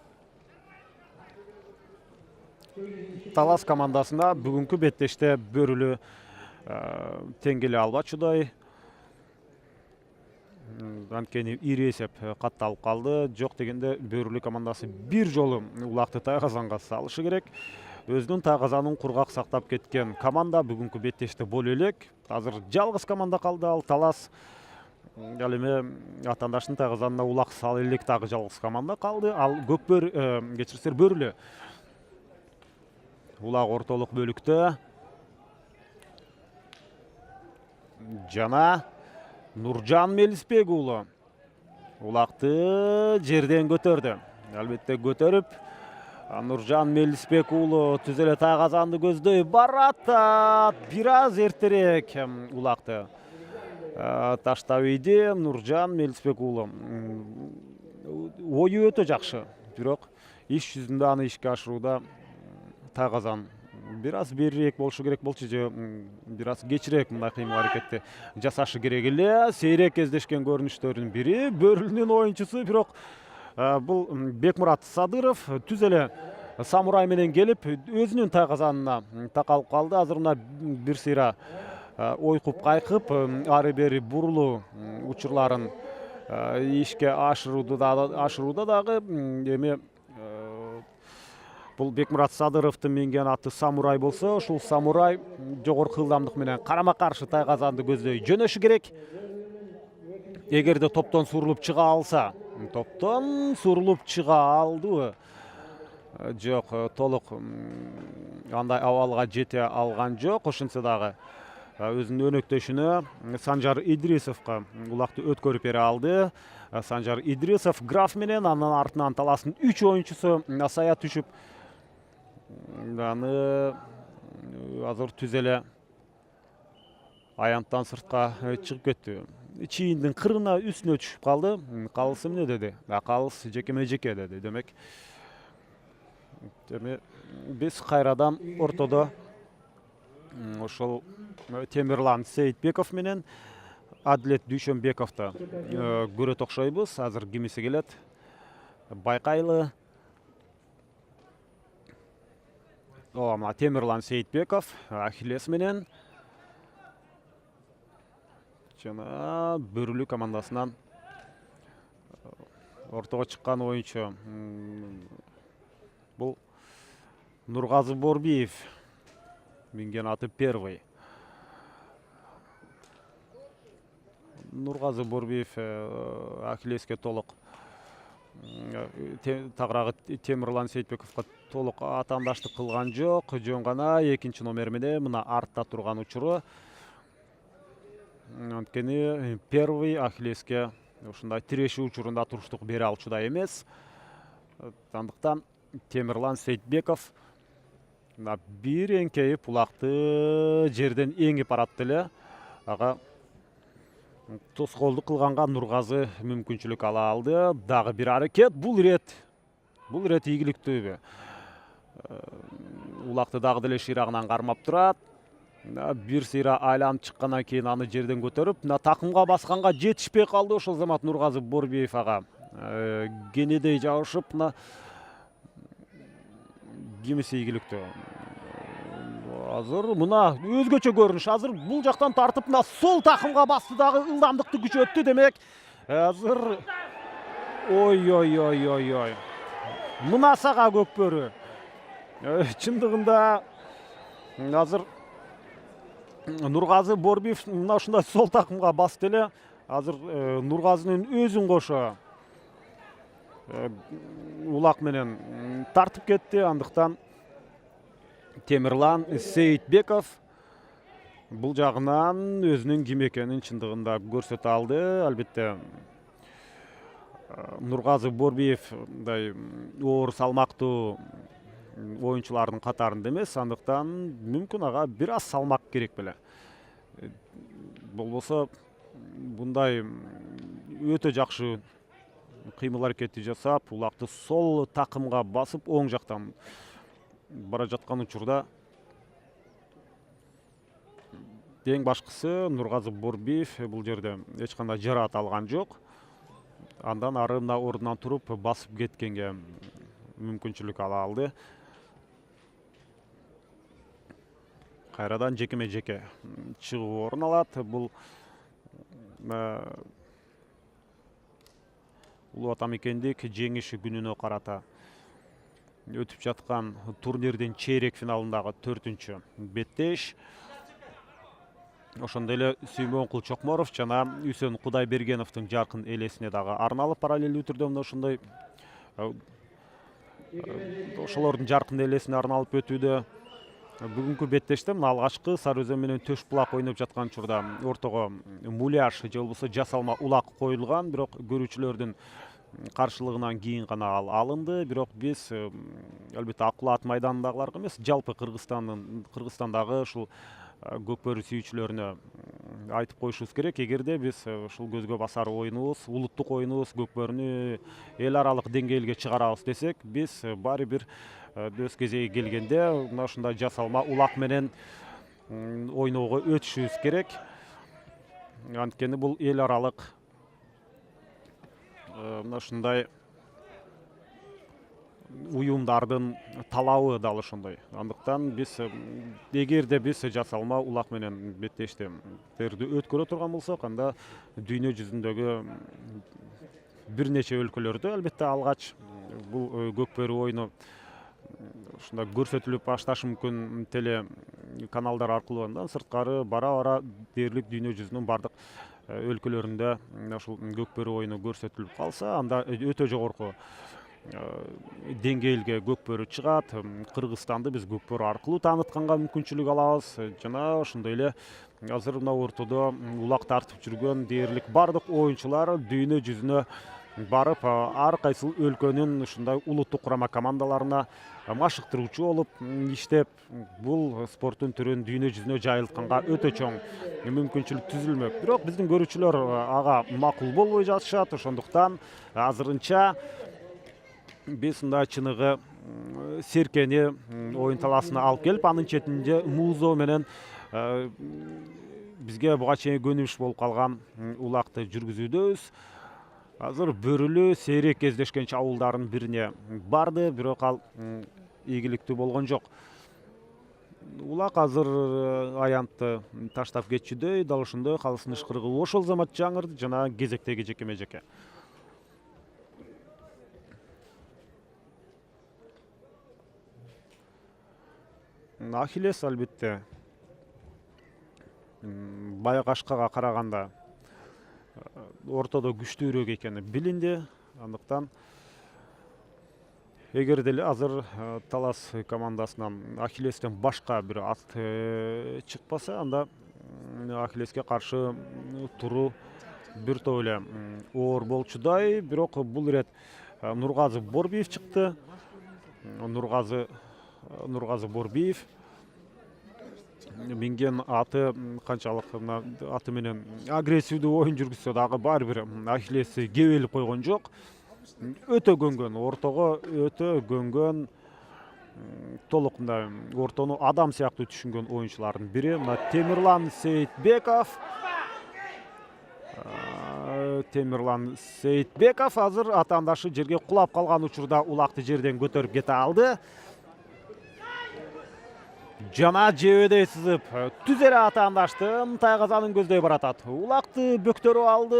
Талас командасына бүгүнкү беттеште Бөрүлү тең келе албачудай. Анткени ири эсеп катталып калды. Жок дегенде Бөрүлү командасы бир жолу улакты Тайгазанга салышы керек. Өзүнүн Тайгазанын кургак сактап кеткен команда бүгүнкү беттеште боло элек. Азыр жалгыз команда калды, ал Талас. Ал эми атаандаштын Тайгазанына улак сала элек дагы жалгыз команда калды. Ал Көкбөр кечирсиңер Бөрүлү улак ортолук бөлүктө жана Нуржан Мелисбек уулу улакты жерден көтөрдү. Албетте көтөрүп Нуржан Мелисбек уулу түз эле Тайгазанды көздөй барат. Бир аз эртерээк улакты таштап ийди. Нуржан Мелисбек уулу ою өтө жакшы, бирок иш жүзүндө аны ишке ашырууда Тайгазан бир аз берирээк болушу керек болчу, же бир аз кечирээк мындай кыймыл аракетти жасашы керек эле. Сейрек кездешкен көрүнүштөрдүн бири Бөрүлүнүн оюнчусу, бирок бул Бекмурат Садыров түз эле самурай менен келип өзүнүн Тайгазанына такалып калды. Азыр мына бир сыйра ойкуп кайкып ары бери бурулуу учурларын ишке ашырууда дагы эми бул Бекмурат Садыровдун минген аты самурай болсо, ушул самурай жогорку ылдамдык менен карама каршы Тайгазанды көздөй жөнөшү керек. Эгерде топтон сурулуп чыга алса, топтон сурулуп чыга алдыбы? Жок, толук андай абалга жете алган жок. Ошентсе дагы өзүнүн өнөктөшүнө Санжар Идрисовго улакты өткөрүп бере алды. Санжар Идрисов Граф менен, анын артынан Таластын 3 оюнчусу сая түшүп, аны азыр түз эле аянттан сыртка чыгып кетти. Чийиндин кырына үстүнө түшүп калды. Калысы эмне деди? Калыс жекеме жеке деди. Демек биз кайрадан ортодо ошол Темирлан Сейитбеков менен Адилет Дүйшөнбековду көрөт окшойбуз. Азыр кимиси келет байкайлы. Мына Темирлан Сейитбеков Ахиллес менен жана Бөрүлү командасынан ортого чыккан оюнчу бул Нургазы Борбиев, минген аты первый. Нургазы Борбиев Ахиллеске толук, тагыраагы Темирлан Сейитбековго толук атаандаштык кылган жок. Жөн гана экинчи номер менен мына артта турган учуру. Анткени первый Ахиллеске ушундай тирешүү учурунда туруштук бере алчудай эмес. Андыктан Темирлан Сейитбеков бир эңкейип улакты жерден эңип баратты эле. Ага тоскоолдук кылганга Нургазы мүмкүнчүлүк ала алды. Дагы бир аракет. Бул ирет ийгиликтүүбү? Улакты дагы деле ширагынан кармап турат. Бир сыйра айланып чыккандан кийин аны жерден көтөрүп, такымга басканга жетишпей калды. Ошол замат Нургазы Борбиев ага кенедей жабышып, кимиси ийгиликтүү? Азыр мына өзгөчө көрүнүш. Азыр бул жактан тартып сол такымга басты, дагы ылдамдыкты күчөттү. Демек азыр ой. Мына сага Көкбөрү. Чындыгында азыр Нургазы Борбиев мына ушундай сол такымга басты эле. Азыр Нургазынын өзүн кошо улак менен тартып кетти. Андыктан Темирлан Сейитбеков бул жагынан өзүнүн ким экенин чындыгында көрсөтө алды. Албетте Нургазы Борбиев мындай оор салмактуу оюнчулардын катарында эмес, андыктан мүмкүн ага бир аз салмак керек беле. Болбосо мындай өтө жакшы кыймыл аракети жасап, улакты сол такымга басып, оң жактан бара жаткан учурда эң башкысы Нургазы Борбиев бул жерде эч кандай жараат алган жок. Андан ары мына ордунан туруп басып кеткенге мүмкүнчүлүк ала алды. Кайрадан жекеме жеке чыгуу орун алат. Бул улуу атамекендик жеңиши күнүнө карата өтүп жаткан турнирдин чейрек финалындагы 4-чү беттеш. Ошондой эле Сүймөнкул Чокморов жана Үсөн Кудайбергеновдун жаркын элесине дагы арналып параллелдүү түрдө мына ошондой ошолордун жаркын элесине арналып өтүүдө. Бүгүнкү беттеште мына алгачкы Сары Өзөн менен Төш Булак ойноп жаткан учурда ортого муляж же болбосо жасалма улак коюлган, бирок көрүүчүлөрдүн каршылыгынан кийин гана ал алынды. Бирок биз албетте Акулат майданындагыларга эмес, жалпы Кыргызстандагы ушул көкбөрү сүйүүчүлөрүнө айтып коюшубуз керек. Эгерде биз ушул көзгө басар оюнубуз, улуттук оюнубуз көкбөрүнү эл аралык деңгээлге чыгарабыз десек, биз баары бир өз кезеги келгенде мына ушундай жасалма улак менен ойноого өтүшүбүз керек. Анткени бул эл аралык мына ушундай уюмдардын талабы дал ошондой. Андыктан биз эгерде биз жасалма улак менен беттештерди өткөрө турган болсок, анда дүйнө жүзүндөгү бир нече өлкөлөрдө албетте алгач бул көкбөрү оюну ушундай көрсөтүлүп башташы мүмкүн теле каналдар аркылуу. Андан сырткары бара дээрлик дүйнө жүзүнүн бардык өлкөлөрүндө ушул көкбөрү оюну көрсөтүлүп калса, анда өтө жогорку деңгээлге көкбөрү чыгат. Кыргызстанды биз көкбөрү аркылуу таанытканга мүмкүнчүлүк алабыз. Жана ошондой эле азыр мына ортодо улак тартып жүргөн дээрлик бардык оюнчулар дүйнө жүзүнө барып, ар кайсыл өлкөнүн ушундай улуттук курама командаларына машыктыруучу болуп иштеп, бул спорттун түрүн дүйнө жүзүнө жайылтканга өтө чоң мүмкүнчүлүк түзүлмөк. Бирок биздин көрүүчүлөр ага макул болбой жатышат. Ошондуктан азырынча биз мындай чыныгы серкени оюн талаасына алып келип, анын четинде муузоо менен бизге буга чейин көнүмүш болуп калган улакты жүргүзүүдөбүз. Азыр Бөрүлү сейрек кездешкен чабуулдардын бирине барды, бирок ал ийгиликтүү болгон жок. Улак азыр аянтты таштап кетчүдөй, дал ошондой калыстын ышкырыгы ошол замат жаңырды жана кезектеги жекеме жеке. Ахиллес албетте Байкашкага караганда ортодо күчтүүрөөк экени билинди. Андыктан эгер деле азыр Талас командасынан Ахиллестен башка бир ат чыкпаса, анда Ахиллеске каршы туруу бир топ эле оор болчудай. Бирок бул ирет Нургазы Борбиев чыкты. Нургазы Борбиев минген аты канчалык аты менен агрессивдүү оюн жүргүзсө дагы баары бир Ахиллеси кебелип койгон жок. Өтө көнгөн, ортого өтө көнгөн, толук мындай ортону адам сыяктуу түшүнгөн оюнчулардын бири мына Темирлан Сейитбеков азыр атаандашы жерге кулап калган учурда улакты жерден көтөрүп кете алды. Жана жебедей сызып түз эле атаандаштын тайгазанын көздөй баратат. Улакты бөктөрүп алды.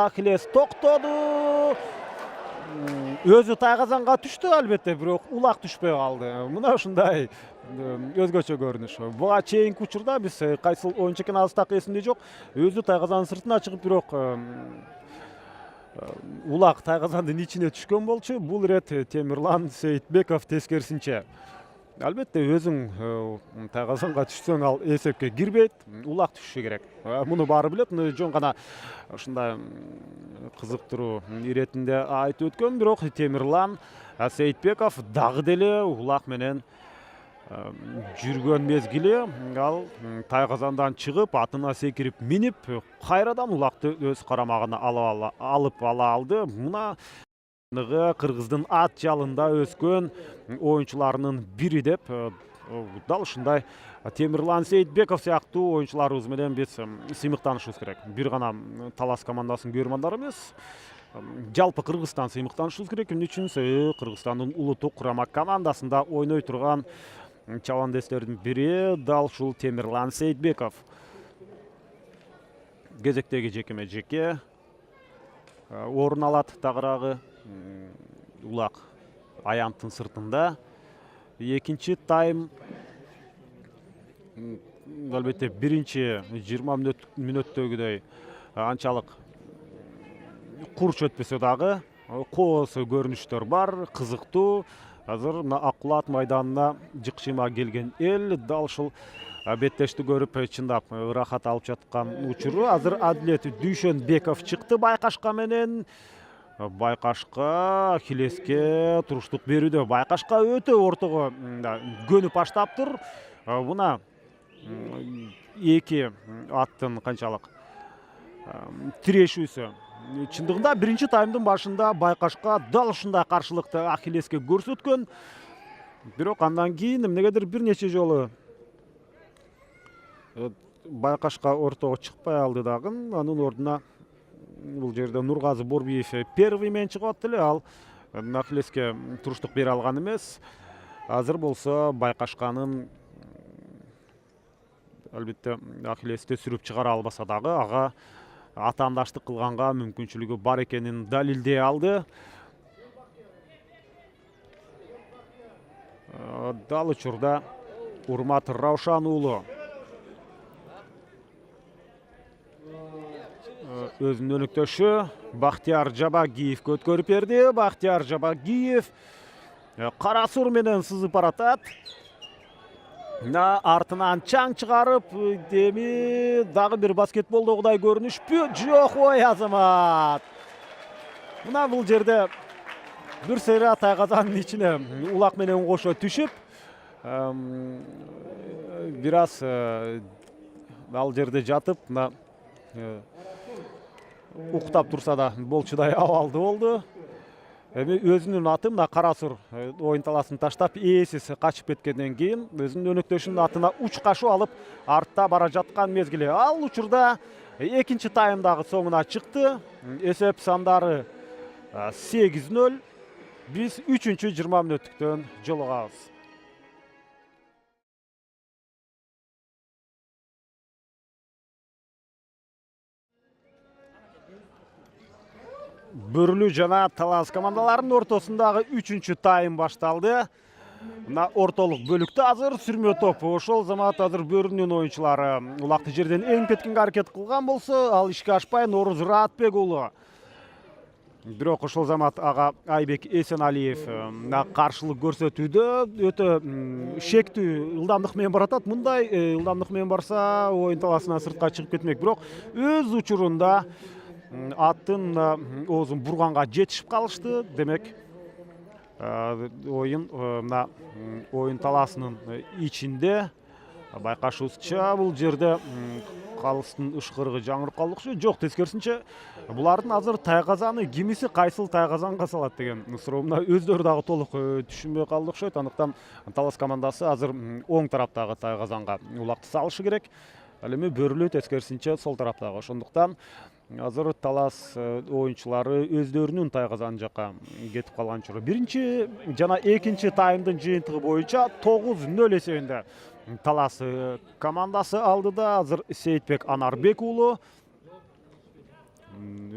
Ахиллес токтоду. Өзү тайгазанга түштү албетте, бирок улак түшпөй калды. Мына ушундай өзгөчө көрүнүш. Буга чейинки учурда биз кайсыл оюнчу экени азыр так эсимде жок. Өзү тайгазанын сыртына чыгып бирок улак тайгазандын ичине түшкөн болчу. Бул ирет Темирлан Сейитбеков тескерисинче. Албетте өзүң тайгазанга түшсөң ал эсепке кирбейт, улак түшүшү керек. Муну баары билет. Жөн гана ушундай кызыктыруу иретинде айтып өткөм, бирок Темирлан Сейитбеков дагы деле улак менен жүргөн мезгили ал тайгазандан чыгып, атына секирип минип, кайрадан улакты өз карамагына алып ала алды. Мына Кыргыздын ат жалында өскөн оюнчуларынын бири деп дал ушундай Темирлан Сейитбеков сыяктуу оюнчуларыбыз менен биз сыймыктанышыбыз керек. Бир гана Талас командасынын көрөрмандары эмес, жалпы Кыргызстан сыймыктанышыбыз керек. Эмне үчүн? Кыргызстандын улуттук курама командасында ойной турган чабандестердин бири дал ушул Темирлан Сейитбеков. Кезектеги жекеме жеке орун алат тагыраагы улак аянттын сыртында. Экинчи тайм албетте биринчи 20 мүнөттөгүдөй анчалык курч өтпөсө дагы кооз көрүнүштөр бар, кызыктуу. Азыр мына Аккулат майданына жыкшыма келген эл дал ушул беттешти көрүп чындап ырахат алып жаткан учуру. Азыр Адилет Дүйшөнбеков чыкты байкашка менен. Байкашка Ахиллеске туруштук берүүдө. Байкашка өтө ортого көнүп баштаптыр. Мына эки аттын канчалык тирешүүсү. Чындыгында биринчи таймдын башында Байкашка дал ушундай каршылыкты Ахиллеске көрсөткөн. Бирок андан кийин эмнегедир бир нече жолу Байкашка ортого чыкпай алды дагы. Анын ордуна бул жерде Нургазы Борбиев первый менен чыгып эле, ал Ахиллеске туруштук бере алган эмес. Азыр болсо Байкашканын албетте Ахиллести сүрүп чыгара албаса дагы ага атаандаштык кылганга мүмкүнчүлүгү бар экенин далилдей алды. Дал учурда Урмат Раушан уулу өзүнүн өнөктөшү Бактияр Жабагиевке өткөрүп берди. Бактияр Жабагиев кара сур менен сызып баратат. Артынан чаң чыгарып, деми дагы бир баскетболдогудай көрүнүшпү? Жок, ой Азамат. Мына бул жерде бир серия тайгазанын ичине улак менен кошо түшүп, бир аз ал жерде жатып, мына уктап турса да болчудай абалды болду. Эми өзүнүн аты мына кара сур оюн таласын таштап ээсиз качып кеткенден кийин өзүнүн өнөктөшүнүн атына уч кашуу алып артта бара жаткан мезгили. Ал учурда экинчи таймдагы соңуна чыкты. Эсеп сандары 8-0. Биз 3-20 мүнөттүктөн жолугабыз. Бөрлүү жана Талас командаларынын ортосундагы 3-чү тайм башталды. Мына ортолук бөлүктө азыр сүрмө топ. Ошол замат азыр Бөрлүүнүн оюнчулары улакты жерден эң кеткенге аракет кылган болсо, ал ишке ашпай Нооруз Раатбек уулу. Бирок ошол замат ага Айбек Эсеналиев каршылык көрсөтүүдө өтө шектүү ылдамдык менен баратат. Мындай ылдамдык менен барса оюн таласынан сыртка чыгып кетмек. Бирок өз учурунда аттын оозун бурганга жетишип калышты. Демек оюн таласынын ичинде байкашыбызча бул жерде калыстын ышкырыгы жаңырып калды. Жок, тескерисинче булардын азыр тайгазаны кимиси кайсыл тайгазанга салат деген суроону өздөрү дагы толук түшүнбөй калды окшойт. Андыктан Талас командасы азыр оң тараптагы тайгазанга улакты салышы керек. Ал эми Бөрлүү тескерисинче сол тараптагы. Ошондуктан азыр Талас оюнчулары өздөрүнүн тайгазан жака кетип калган чору. Биринчи жана экинчи таймдын жыйынтыгы боюнча 9-0 эсебинде Талас командасы алдыда. Азыр Сейитбек Анарбек уулу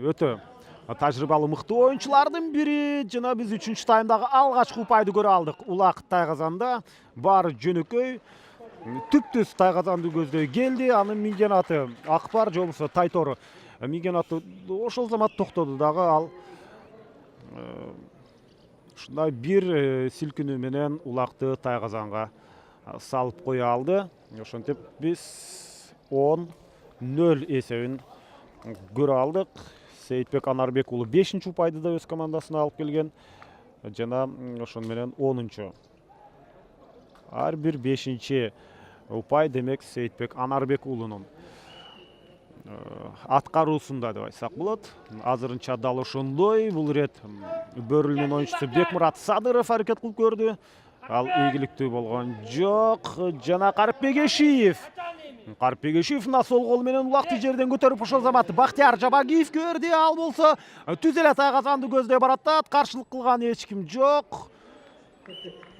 өтө тажрыйбалуу мыкты оюнчулардын бири. Жана биз 3-чү таймдагы алгачкы упайды көрө алдык. Улак Тайгазанда баары жөнөкөй, түптүз Тайгазанды көздөй келди. Анын минген аты Акбар же болбосо Тайтор минген аты ошол замат токтоду дагы. Ал ушундай бир силкинүү менен улакты Тайгазанга салып кое алды. Ошентип биз 10-0 эсебин көрө алдык. Сейитбек Анарбек уулу 5-чи упайды да өз командасына алып келген. Жана ошону менен 10-чу. Ар бир 5-чи упай демек Сейитбек Анарбек уулунун аткаруусунда деп айтсак болот. Азырынча дал ошондой. Бул ирет Бөрүлүнүн оюнчусу Бекмурат Садыров аракет кылып көрдү. Ал ийгиликтүү болгон жок. Жана Карипбек Эшиев мына сол кол менен улакты жерден көтөрүп ошол замат Бактияр Жабагиев көрдү. Ал болсо түз эле Тайгазанды көздөй бараттат. Каршылык кылган эч ким жок.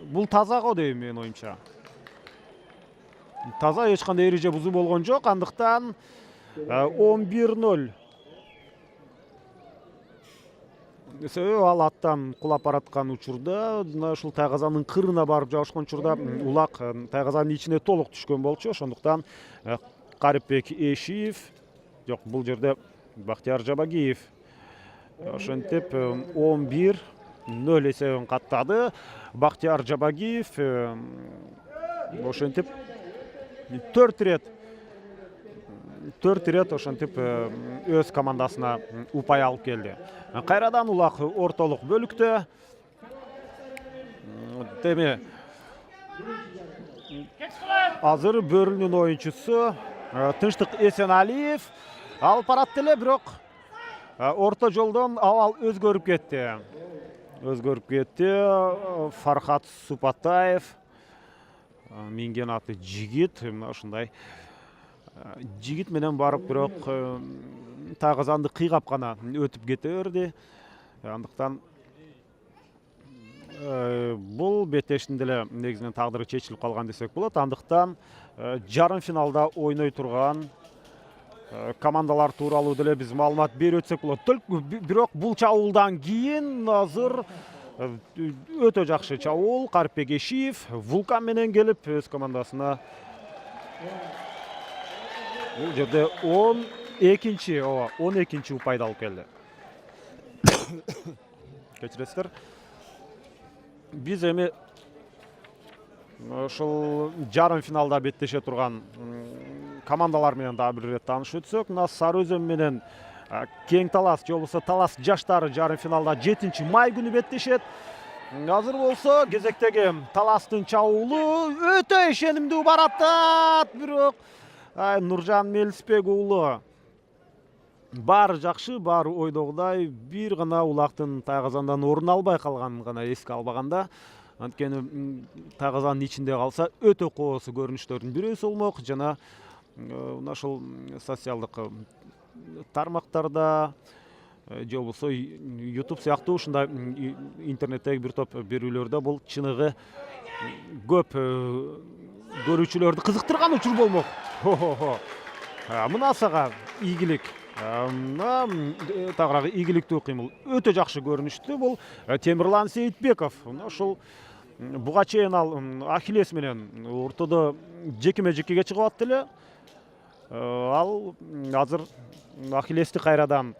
Бул таза го дейм менин оюмча. Таза, эч кандай эреже бузуу болгон жок. Андыктан 11-0. Себеби ал аттан кулап бараткан учурда, ушул Тайгазандын кырына барып жабышкан учурда улак Тайгазандын ичине толук түшкөн болчу. Ошондуктан Карипбек Эшиев, жок, бул жерде Бактияр Жабагиев. Ошентип 11-0 эсебин каттады. Бактияр Жабагиев ошентип 4 ирет ошентип өз командасына упай алып келди. Кайрадан улак ортолук бөлүктө. Деме азыр Бөрүлүнүн оюнчусу Тынчтык Эсеналиев алып барат эле, бирок орто жолдон абал өзгөрүп кетти. Фархат Супатаев минген аты Жигит, мына ушундай жигит менен барып, бирок Тайгазанды кыйгап гана өтүп кете берди. Андыктан бул беттештин деле негизинен тагдыры чечилип калган десек болот. Андыктан жарым финалда ойной турган командалар тууралуу деле биз маалымат берип өтсөк болот. Бирок бул чабуулдан кийин азыр өтө жакшы чабуул. Карипбек Эшиев Вулкан менен келип өз командасына бул жерде 12-чи упайды алып келди. Кечиресиздер. Биз эми ошол жарым финалда беттеше турган командалар менен дагы бир ирет таанышып өтсөк, мына Сары Өзөн менен Кең Талас же болбосо Талас жаштары жарым финалда 7-май күнү беттешет. Азыр болсо кезектеги Таластын чабуулу өтө ишенимдүү бараттат, бирок Нуржан Мелисбек уулу баары жакшы, баары ойдогудай, бир гана улактын Тайгазандан орун албай калганын гана эске албаганда. Анткени Тайгазандын ичинде калса өтө коосу көрүнүштөрдүн бирөөсү болмок. Жана мына ошол социалдык тармактарда же болбосо YouTube сыяктуу ушундай интернеттеги бир топ берүүлөрдө бул чыныгы көп көрүүчүлөрдү кызыктырган учур болмок. Мына сага ийгилик. Тагыраагы ийгиликтүү кыймыл, өтө жакшы көрүнүштү. Бул Темирлан Сейитбеков. Ошол буга чейин ал Ахиллес менен ортодо жекеме-жекеге чыгып атты эле. Ал азыр Ахиллести кайрадан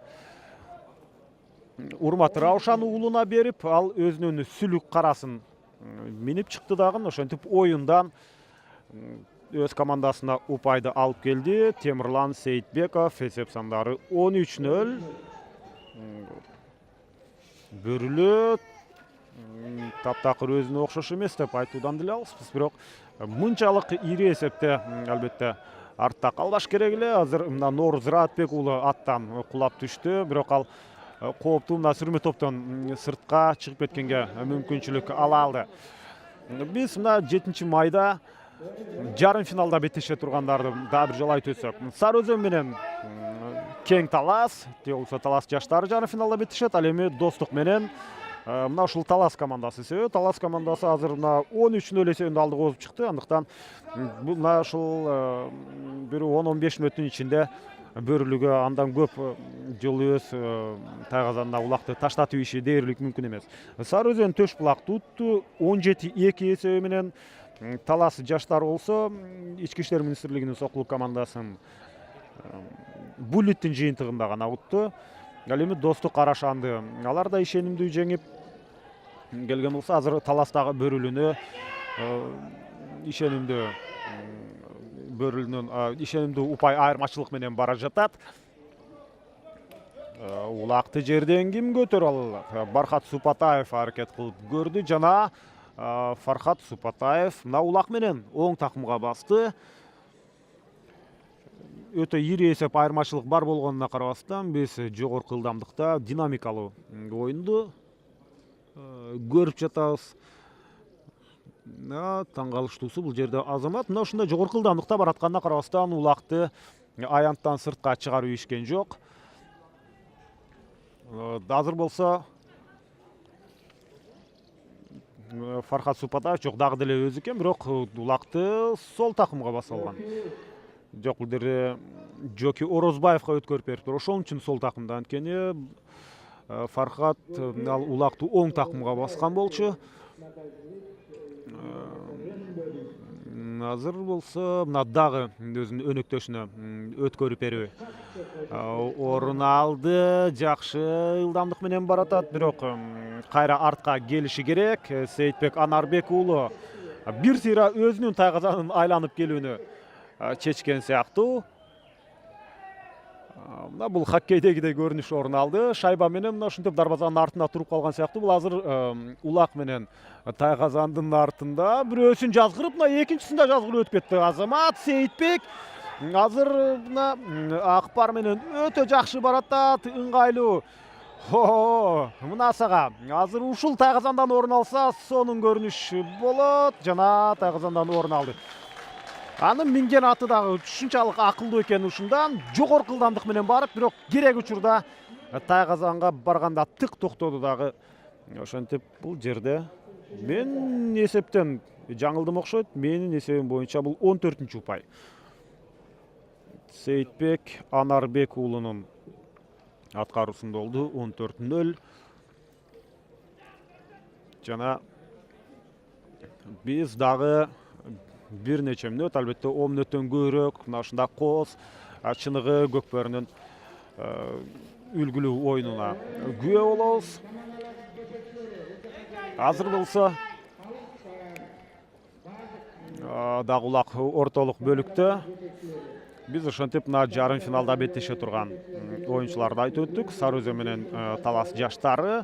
Урмат Раушан уулуна берип, ал өзүнүн сүлүк карасын минип чыкты дагы. Ошентип оюндан өз командасына упайды алып келди. Темирлан Сейитбеков эсеп сандары 13-0. Бөрүлү таптакыр өзүнө окшош эмес деп айтуудан деле алыспыз, бирок мынчалык ири эсепте албетте артта калбаш керек эле. Азыр мына Нооруз Ыраатбек уулу аттан кулап түштү, бирок ал кооптуу мына сүрмө топтон сыртка чыгып кеткенге мүмкүнчүлүк ала алды. Биз мына 7-майда жарым финалда беттеше тургандарды дагы бир жолу айтып өтсөк, Сары Өзөн менен Кең Талас, же болбосо Талас жаштары жарым финалда беттешет. Ал эми Достук менен мына ушул Талас командасы. Себеби Талас командасы азыр мына 13-0 эсебинде алдыга озуп чыкты. Андыктан мына ушул бир 10-15 мүнөттүн ичинде бөрүлүгө андан көп жолу өз тайгазанына улакты таштатуу иши дээрлик мүмкүн эмес. Сары Өзөн Төш булакты утту 17-2 эсеби менен. Талас жаштар болсо ички иштер министрлигинин сокулук командасын Буллиттин жыйынтыгында гана утту. Ал эми Достук Карашанды алар да ишенимдүү жеңип келген болсо, азыр Таластагы бөрүлүнө ишенимдүү упай айырмачылык менен бара жатат. Улакты жерден ким көтөрө алат? Бархат Супатаев аракет кылып көрдү жана Фархат Супатаев мына улак менен оң такымга басты. Өтө ири эсеп айырмачылык бар болгонуна карабастан биз жогорку ылдамдыкта динамикалуу оюнду көрүп жатабыз. Таң калыштуусу бул жерде Азамат мына ушундай жогорку ылдамдыкта баратканына карабастан улакты аянттан сыртка чыгарып ийишкен жок. Азыр болсо Фархат Супатаев жок, дагы деле өзү экен, бирок улакты сол такымга баса алган. Жок, бул жерде Жоки Орозбаевга өткөрүп бериптир. Ошон үчүн сол такымда, анткени Фархат улакты оң такымга баскан болчу. Азыр болсо мына дагы өзүнүн өнөктөшүнө өткөрүп берүү орун алды. Жакшы ылдамдык менен баратат, бирок кайра артка келиши керек. Сейитбек Анарбек уулу бир сыйра өзүнүн тайгазанын айланып келүүнү чечкен сыяктуу. Мына бул хоккейдегидей көрүнүш орун алды. Шайба менен мына ушинтип дарбазанын артында туруп калган сыяктуу. Бул азыр улак менен тайгазандын артында бирөөсүн жазгырып, мына экинчисин да жазгырып өтүп кетти Азамат Сейитбек. Азыр мына Акбар менен өтө жакшы баратат, ыңгайлуу. Мына сага азыр ушул тайгазандан орун алса, сонун көрүнүш болот. Жана тайгазандан орун алды. Анын минген аты дагы ушунчалык акылдуу экен, ушундан жогорку ылдамдык менен барып, бирок керек учурда тайгазанга барганда тык токтоду дагы. Ошентип бул жерде мен эсептен жаңылдым окшойт. Менин эсебим боюнча бул 14-чү упай. Сейитбек Анарбек уулунун аткаруусунда болду. 14-0. Жана биз дагы бир нече мүнөт, албетте 10 мүнөттөн көбүрөөк мына ушундай кооз чыныгы Көкбөрүнүн үлгүлүү оюнуна күбө болобуз. Азыр болсо дагы улак ортолук бөлүктө биз ошентип мына жарым финалда беттеше турган оюнчуларды айтып өттүк. Сары Өзөн менен Талас жаштары,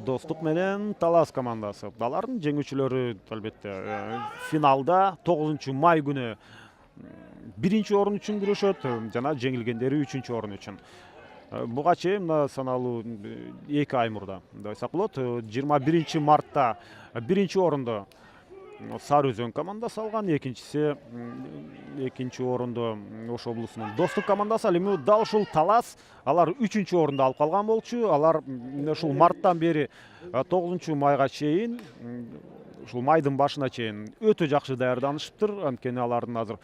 Достук менен Талас командасы. Алардын жеңүүчүлөрү албетте финалда 9-май күнү 1-чи орун үчүн күрөшөт, жана жеңилгендери 3-чү орун үчүн. Буга чейин мына саналуу 2 ай мурда десек болот, 21 мартта 1-чи орунду Сары Өзөн командасы алган, экинчи орунду Ош облусунун Достук командасы. Ал эми дал ушул Талас алар 3-чү орунду алып калган болчу. Алар ушул марттан бери 9-майга чейин, ушул майдын башына чейин өтө жакшы даярданышыптыр. Анткени алардын азыр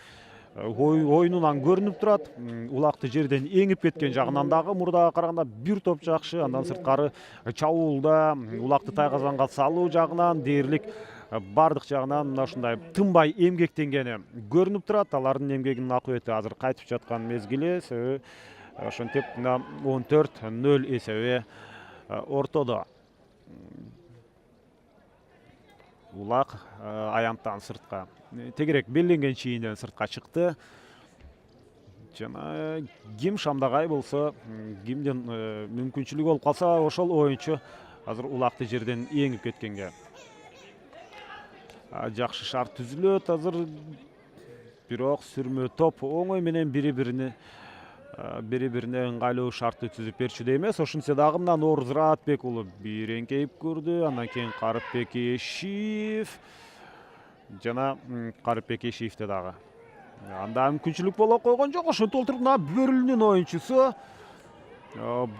оюнунан көрүнүп турат. Улакты жерден эңип кеткен жагынан дагы мурдага караганда бир топ жакшы. Андан сырткары чабуулда улакты тайгазанга салуу жагынан дээрлик бардык жагынан мына ушундай тынбай эмгектенгени көрүнүп турат. Алардын эмгегинин акыбети азыр кайтып жаткан мезгили. Ошентип мына 14-0 эсеби ортодо. Улак аянттан сыртка, тегерек белленген чийинден сыртка чыкты. Жана ким Шамдагай болсо, кимдин мүмкүнчүлүгү болуп калса, ошол оюнчу азыр улакты жерден эңип кеткенге жакшы шарт түзүлөт азыр. Бирок сүрмө топ оңой менен бири-бирине ыңгайлуу шартты түзүп берчүдөй эмес. Ошентсе дагы мына Нооруз Раатбек уулу бир эңкейип көрдү. Андан кийин Карыпбек Эшиев жана Карыпбек Эшиевде дагы анда мүмкүнчүлүк боло койгон жок. Ошентип олтуруп мына бөрүлүнүн оюнчусу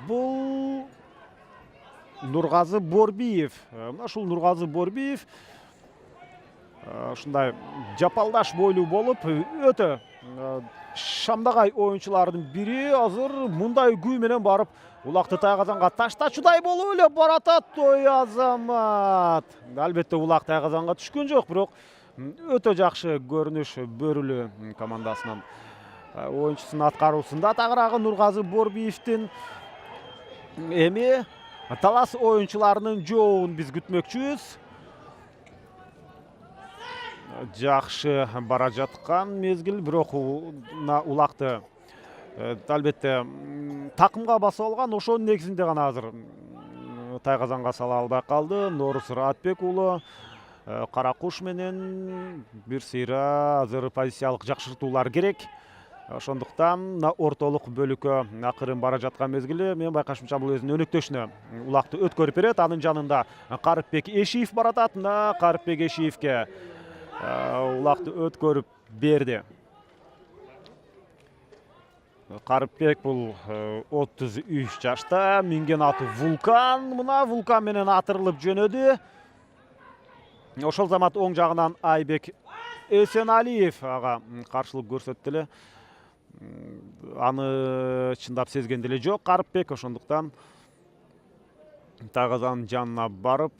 бул Нургазы Борбиев. Мына ушул Нургазы Борбиев ушундай жапалдаш бойлуу болуп, өтө Шамдагай оюнчулардын бири азыр мындай күй менен барып улакты Тайгазанга таштачудай болуп эле баратат. Той Азамат. Албетте улак Тайгазанга түшкөн жок, бирок өтө жакшы көрүнүш Бөрүлү командасынын оюнчусунун аткаруусунда тагыраагы Нургазы Борбиевдин. Эми талас оюнчуларынын жообун биз күтмөкчүбүз. Жакшы бара жаткан мезгил, бирок улакты албетте такымга басып алган, ошонун негизинде гана азыр Тайгазанга сала албай калды. Норус Раатбек уулу Каракуш менен бир сыйра азыр позициялык жакшыртуулар керек. Ошондуктан ортолук бөлүккө акырын бара жаткан мезгили мен байкашымча бул өзүнүн өнөктөшүнө улакты өткөрүп берет. Анын жанында Карыпбек Эшиев баратат. Карыпбек Эшиевке улакты өткөрүп берди. Карыпбек бул 33 жашта, минген аты Вулкан. Мына Вулкан менен атырылып жөнөдү. Ошол замат оң жагынан Айбек Эсеналиев ага каршылык көрсөттү эле. Аны чындап сезген деле жок Карыпбек, ошондуктан Тайгазанын жанына барып,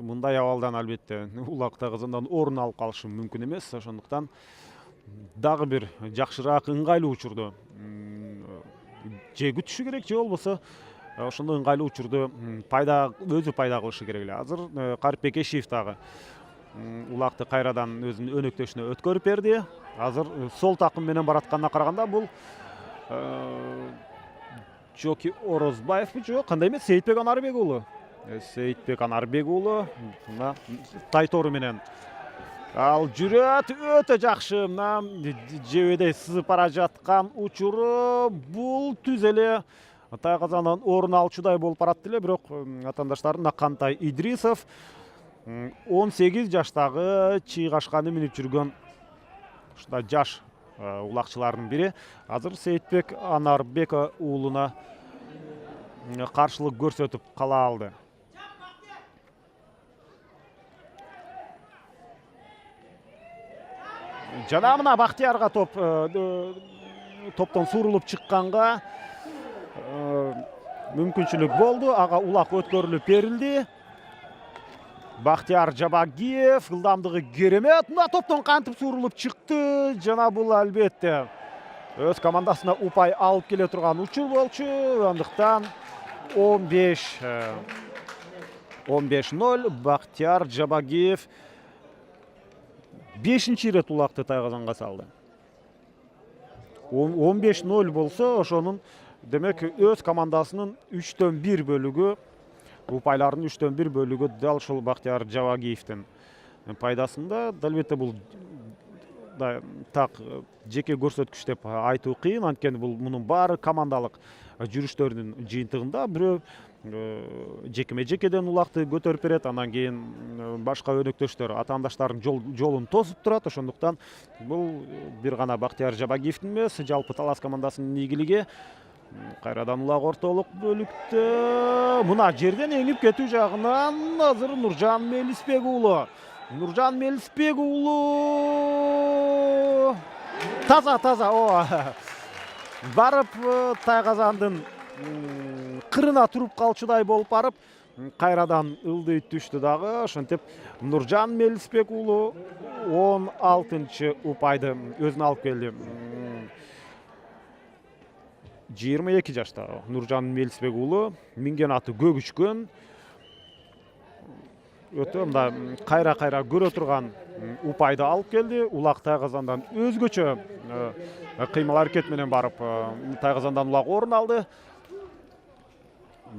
мындай абалдан албетте улак Тайгазандан орун алып калышы мүмкүн эмес. Ошондуктан дагы бир жакшыраак ыңгайлуу учурду же күтүшү керек, же болбосо ошондой ыңгайлуу учурду өзү пайда кылышы керек эле. Азыр Карыпбек Эшиев дагы улакты кайрадан өзүнүн өнөктөшүнө өткөрүп берди. Азыр сол такым менен баратканына караганда бул Жоки Орозбаевбы, жок, кандай эмес, Сейитбек Анарбек уулу. Сейитбек Анарбек уулу мына Тайтору менен ал жүрөт, өтө жакшы. Мына жебедей сызып бара жаткан учуру бул түз эле Тайгазандан орун алчудай болуп барат эле, бирок атаандаштарым Кантай Идрисов 18 жаштагы чыйгашканы минип жүргөн ушундай жаш улакчылардын бири азыр Сейитбек Анарбек уулуна каршылык көрсөтүп кала алды. Жана мына Бактиярга топтон суурулуп чыкканга мүмкүнчүлүк болду. Ага улак өткөрүлүп берилди. Бактияр Жабагиев ылдамдыгы керемет. Мына топтон кантип суурулуп чыкты. Жана бул албетте өз командасына упай алып келе турган учур болчу. Андыктан 15-0 Бактияр Жабагиев 5-чи ирет улакты Тайгазанга салды. 15-0 болсо ошонун демек өз командасынын 3/1 бөлүгү, упайлардын 3/1 бөлүгү дал ушул Бактияр Жабагиевдин пайдасында. Албетте бул так жеке көрсөткүч деп айтуу кыйын, анткени бул мунун баары командалык жүрүштөрдүн жыйынтыгында. Бирөө жекеден улакты көтөрүп берет, анан кийин башка өнөктөштөр атаандаштардын жолун тосуп турат. Ошондуктан бул бир гана Бактияр Жабагиевдин эмес, жалпы талас командасынын ийгилиги. Кайрадан улак ортолук бөлүктө мына жерден эңип кетүү жагынан азыр Нуржан Мелисбек уулу. Нуржан Мелисбек уулу таза барып Тайгазандын кырына туруп калчудай болуп барып кайрадан ылдый түштү дагы. Ошентип Нуржан Мелисбек уулу 16-чы упайды өзүнө алып келди. 22 жашта Нуржан Мелисбек уулу минген аты көгүчкөн. Өтө мында кайра көрө турган упайды алып келди. Улак Тайгазандан өзгөчө кыймыл аракет менен барып Тайгазандан улак орун алды.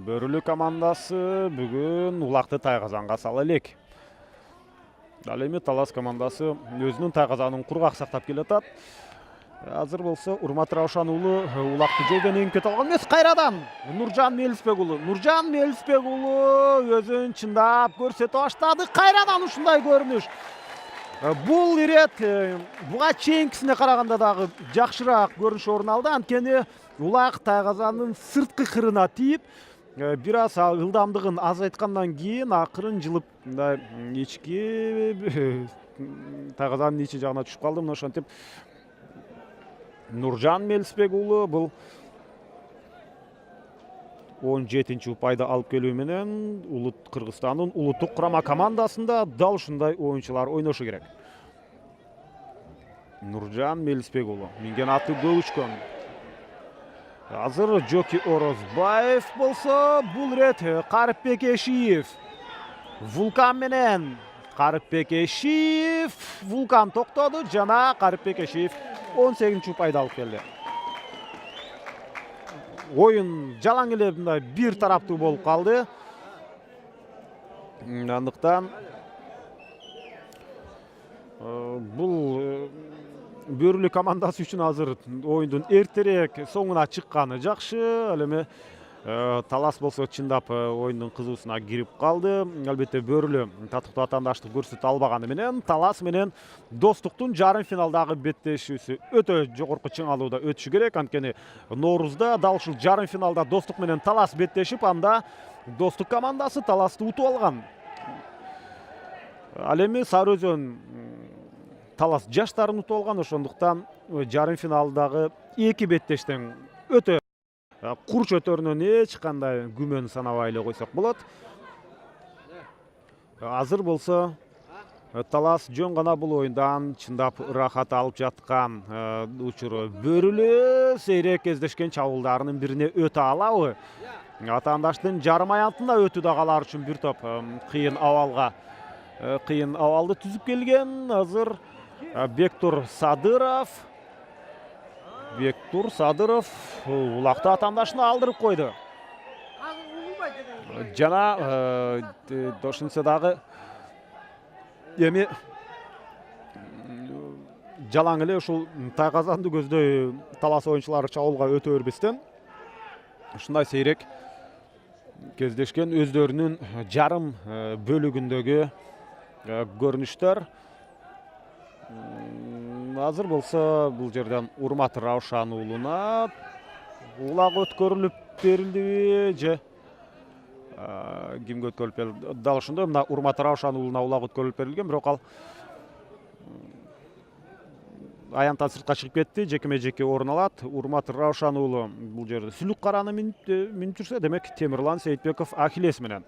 Бөрүлү командасы бүгүн улакты Тайгазанга сала элек. Ал эми талас командасы өзүнүн Тайгазанын кургак сактап келатат. Азыр болсо Урмат Раушан уулу улакты жолдон эңип кете алган эмес. Кайрадан Нуржан Мелисбек уулу. Нуржан Мелисбек уулу өзүн чындап көрсөтө баштады. Кайрадан ушундай көрүнүш. Бул ирет буга чейинкисине караганда дагы жакшыраак көрүнүш орун алды. Анткени улак Тайгазанын сырткы кырына тийип, бир аз ылдамдыгын азайткандан кийин акырын жылып мындай ички Тайгазанын ичи жагына түшүп калды. Мына ошентип Нуржан Мелисбек уулу бул 17-нчи упайды алып келүү менен Кыргызстандын улуттук курама командасында дал ушундай оюнчулар ойношу керек. Нуржан Мелисбек уулу минген аты көгүчкөн. Азыр Жоки Орозбаев болсо, бул ирет Карыпбек Эшиев. Вулкан менен Карыпбек Эшиев. Вулкан токтоду жана Карыпбек Эшиев 18-нчи упайды алып келди. Ойын жалаң эле мындай бир тараптуу болуп калды. Андыктан бул Бөрүлү командасы үчүн азыр оюндун эртерээк соңуна чыкканы жакшы. Ал эми Талас болсо чындап оюндун кызуусуна кирип калды. Албетте Бөрүлү татыктуу атаандаштык көрсөтө албаганы менен Талас менен достуктун жарым финалдагы беттешүүсү өтө жогорку чыңалууда өтүшү керек. Анткени Ноорузда дал ушул жарым финалда Достук менен Талас беттешип, анда Достук командасы Таласты утуп алган. Ал эми Сары Өзөн Талас жаштарын утуп алган, ошондуктан жарым финалдагы эки беттештен өтө курч өтөрүнөн эч кандай күмөн санабай эле койсок болот. Азыр болсо Талас жөн гана бул оюндан чындап ырахат алып жаткан учуру. Бөрүлү сейрек кездешкен чабуулдарынын бирине өтө алабы? Атаандаштын жарым аянтында өтүүдө алар үчүн бир топ кыйын абалды түзүп келген. Азыр Бектур Садыров улакты атаандашына алдырып койду. Жана ошентсе дагы эми жалаң эле ушул тайказанды көздөй Талас оюнчулары чабуулга өтө бербестен ушундай сейрек кездешкен өздөрүнүн жарым бөлүгүндөгү көрүнүштөр. Азыр болсо бул жерден Урмат Раушан уулуна улак өткөрүлүп берилдиби же кимге өткөрүлүп берилди? Дал ошондой мына Урмат Раушан уулуна улак өткөрүлүп берилген, бирок ал аянттан сыртка чыгып кетти, жекеме-жеке орун алат. Урмат Раушан уулу бул жерде сүлүк караны минип жүрсө, демек Темирлан Сейитбеков Ахиллес менен.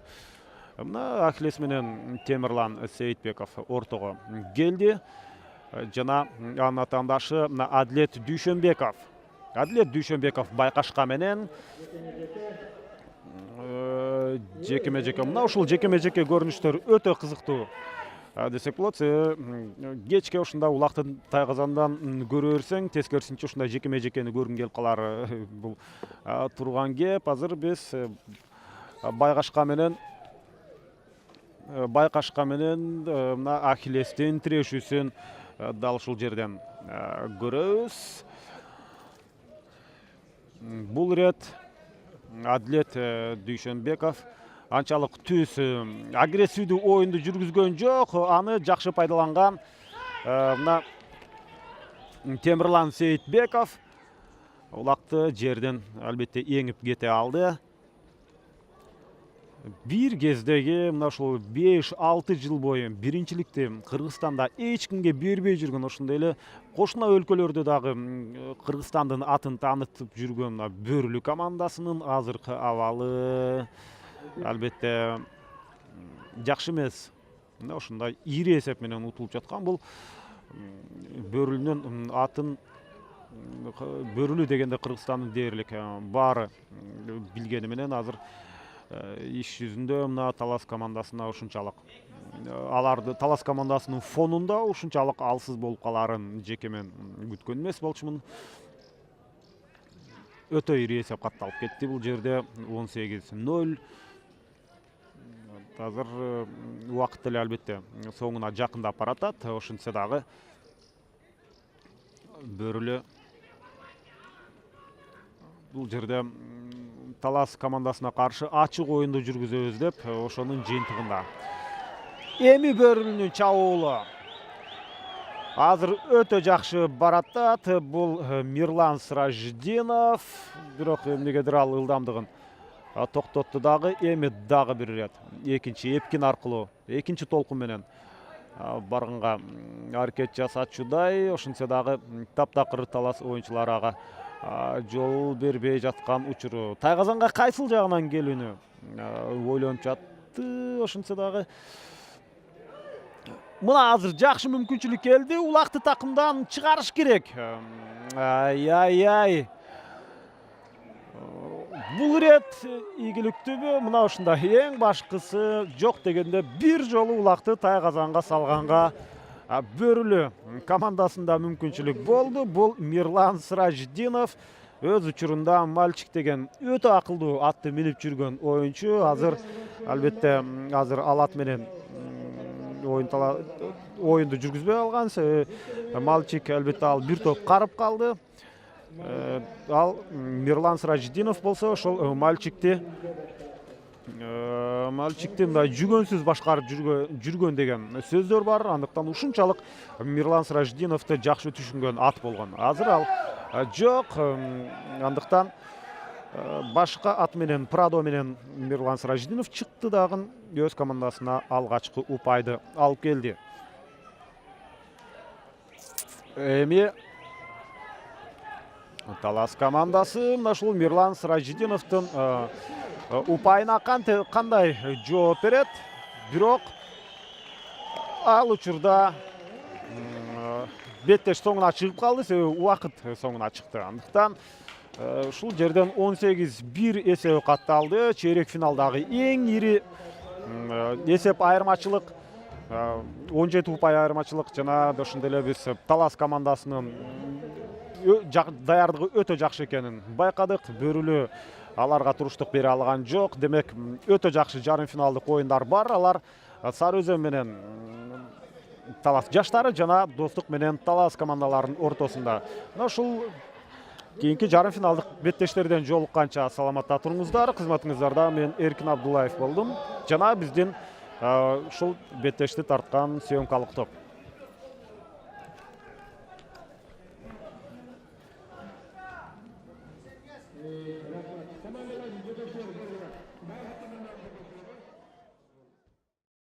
Мына Ахиллес менен Темирлан Сейитбеков ортого келди. Жана анын атаандашы Адлет Дүйшөнбеков. Адлет Дүйшөнбеков байкашка менен жекеме-жеке. Мына ушул жекеме-жеке көрүнүштөр өтө кызыктуу десек болот. Кечке ушундай улактын тайказандан көрө берсең, тескерисинче ушундай жекеме-жекени көргүң келип калар. Бул турган кеп. Азыр биз байкашка менен мына Ахиллестин тирешүүсүн дал ушул жерден көрөбүз. Бул ирет Адлет Дүйшөнбеков анчалык түз агрессивдүү оюнду жүргүзгөн жок, аны жакшы пайдаланган мына Темирлан Сейитбеков улакты жерден албетте эңип кете алды. Бир кездеги мына ушул 5-6 жыл бою биринчиликти Кыргызстанда эч кимге бербей жүргөн, ошондой эле кошуна өлкөлөрдө дагы Кыргызстандын атын таанытып жүргөн Бөрүлү командасынын азыркы абалы албетте жакшы эмес. Мына ушундай ири эсеп менен утулуп жаткан. Бул Бөрүлүнүн атын Бөрүлү дегенде Кыргызстандын дээрлик баары билгени менен азыр иш жүзүндө мына Талас командасына ушунчалык аларды Талас командасынын фонунда ушунчалык алсыз болуп каларын жекемен күткөн эмес болчумун. Өтө ири эсеп катталып кетти бул жерде 18-0. Азыр убакыт эле албетте соңуна жакындап баратат. Ошентсе дагы Бөрүлү бул жерде Талас командасына каршы ачык оюнду жүргүзөбүз деп ошонун жыйынтыгында. Эми Бөрүлүнүн чабуулу азыр өтө жакшы баратат. Бул Мирлан Сыраждинов, бирок эмнегедир ал ылдамдыгын токтотту дагы. Эми дагы бир ирет экинчи эпкин аркылуу, экинчи толкун менен барганга аракет жасачудай, ошентсе дагы таптакыр талас оюнчулар ага жол бербей жаткан учуру. Тайгазанга кайсыл жагынан келүүнү ойлонуп жатты. Ошентсе дагы мына азыр жакшы мүмкүнчүлүк келди. Улакты такымдан чыгарыш керек. Ай. Бул ирет ийгиликтүүбү? Мына ушундай эң башкысы жок дегенде бир жолу улакты Тайгазанга салганга Бөрүлө командасында мүмкүнчүлүк болду. Бул Мирлан Сыраждинов өз учурунда Мальчик деген өтө акылдуу атты минип жүргөн оюнчу. Азыр албетте ал ат менен оюнду жүргүзбөй алган. Мальчик албетте ал бир топ карып калды. Ал Мирлан Сыраждинов болсо ошол Мальчикти мындай жүгөнсүз башкарып жүргөн деген сөздөр бар. Андыктан ушунчалык Мирлан Сыраждиновду жакшы түшүнгөн ат болгон. Азыр ал жок. Андыктан башка ат менен, Прадо менен Мирлан Сыраждинов чыкты дагы өз командасына алгачкы упайды алып келди. Эми талас командасы мына ушул Мирлан Сыраждиновдун упайына кандай жооп берет? Бирок ал учурда беттеш соңуна чыгып калды, себеби убакыт соңуна чыкты. Андыктан ушул жерден 18-1 эсеби катталды. Чейрек финалдагы эң ири эсеп айырмачылык, 17 упай айырмачылык. Жана ошондой эле биз талас командасынын даярдыгы өтө жакшы экенин байкадык. Бөрүлө аларга туруштук бере алган жок. Демек өтө жакшы жарым финалдык оюндар бар. Алар Сары Өзөн менен талас жаштары жана Достук менен талас командаларынын ортосунда. Мына ушул кийинки жарым финалдык беттештерден жолукканча саламатта туруңуздар. Кызматыңыздарда мен Эркин Абдуллаев болдум. Жана биздин ушул беттешти тарткан съемкалык топ.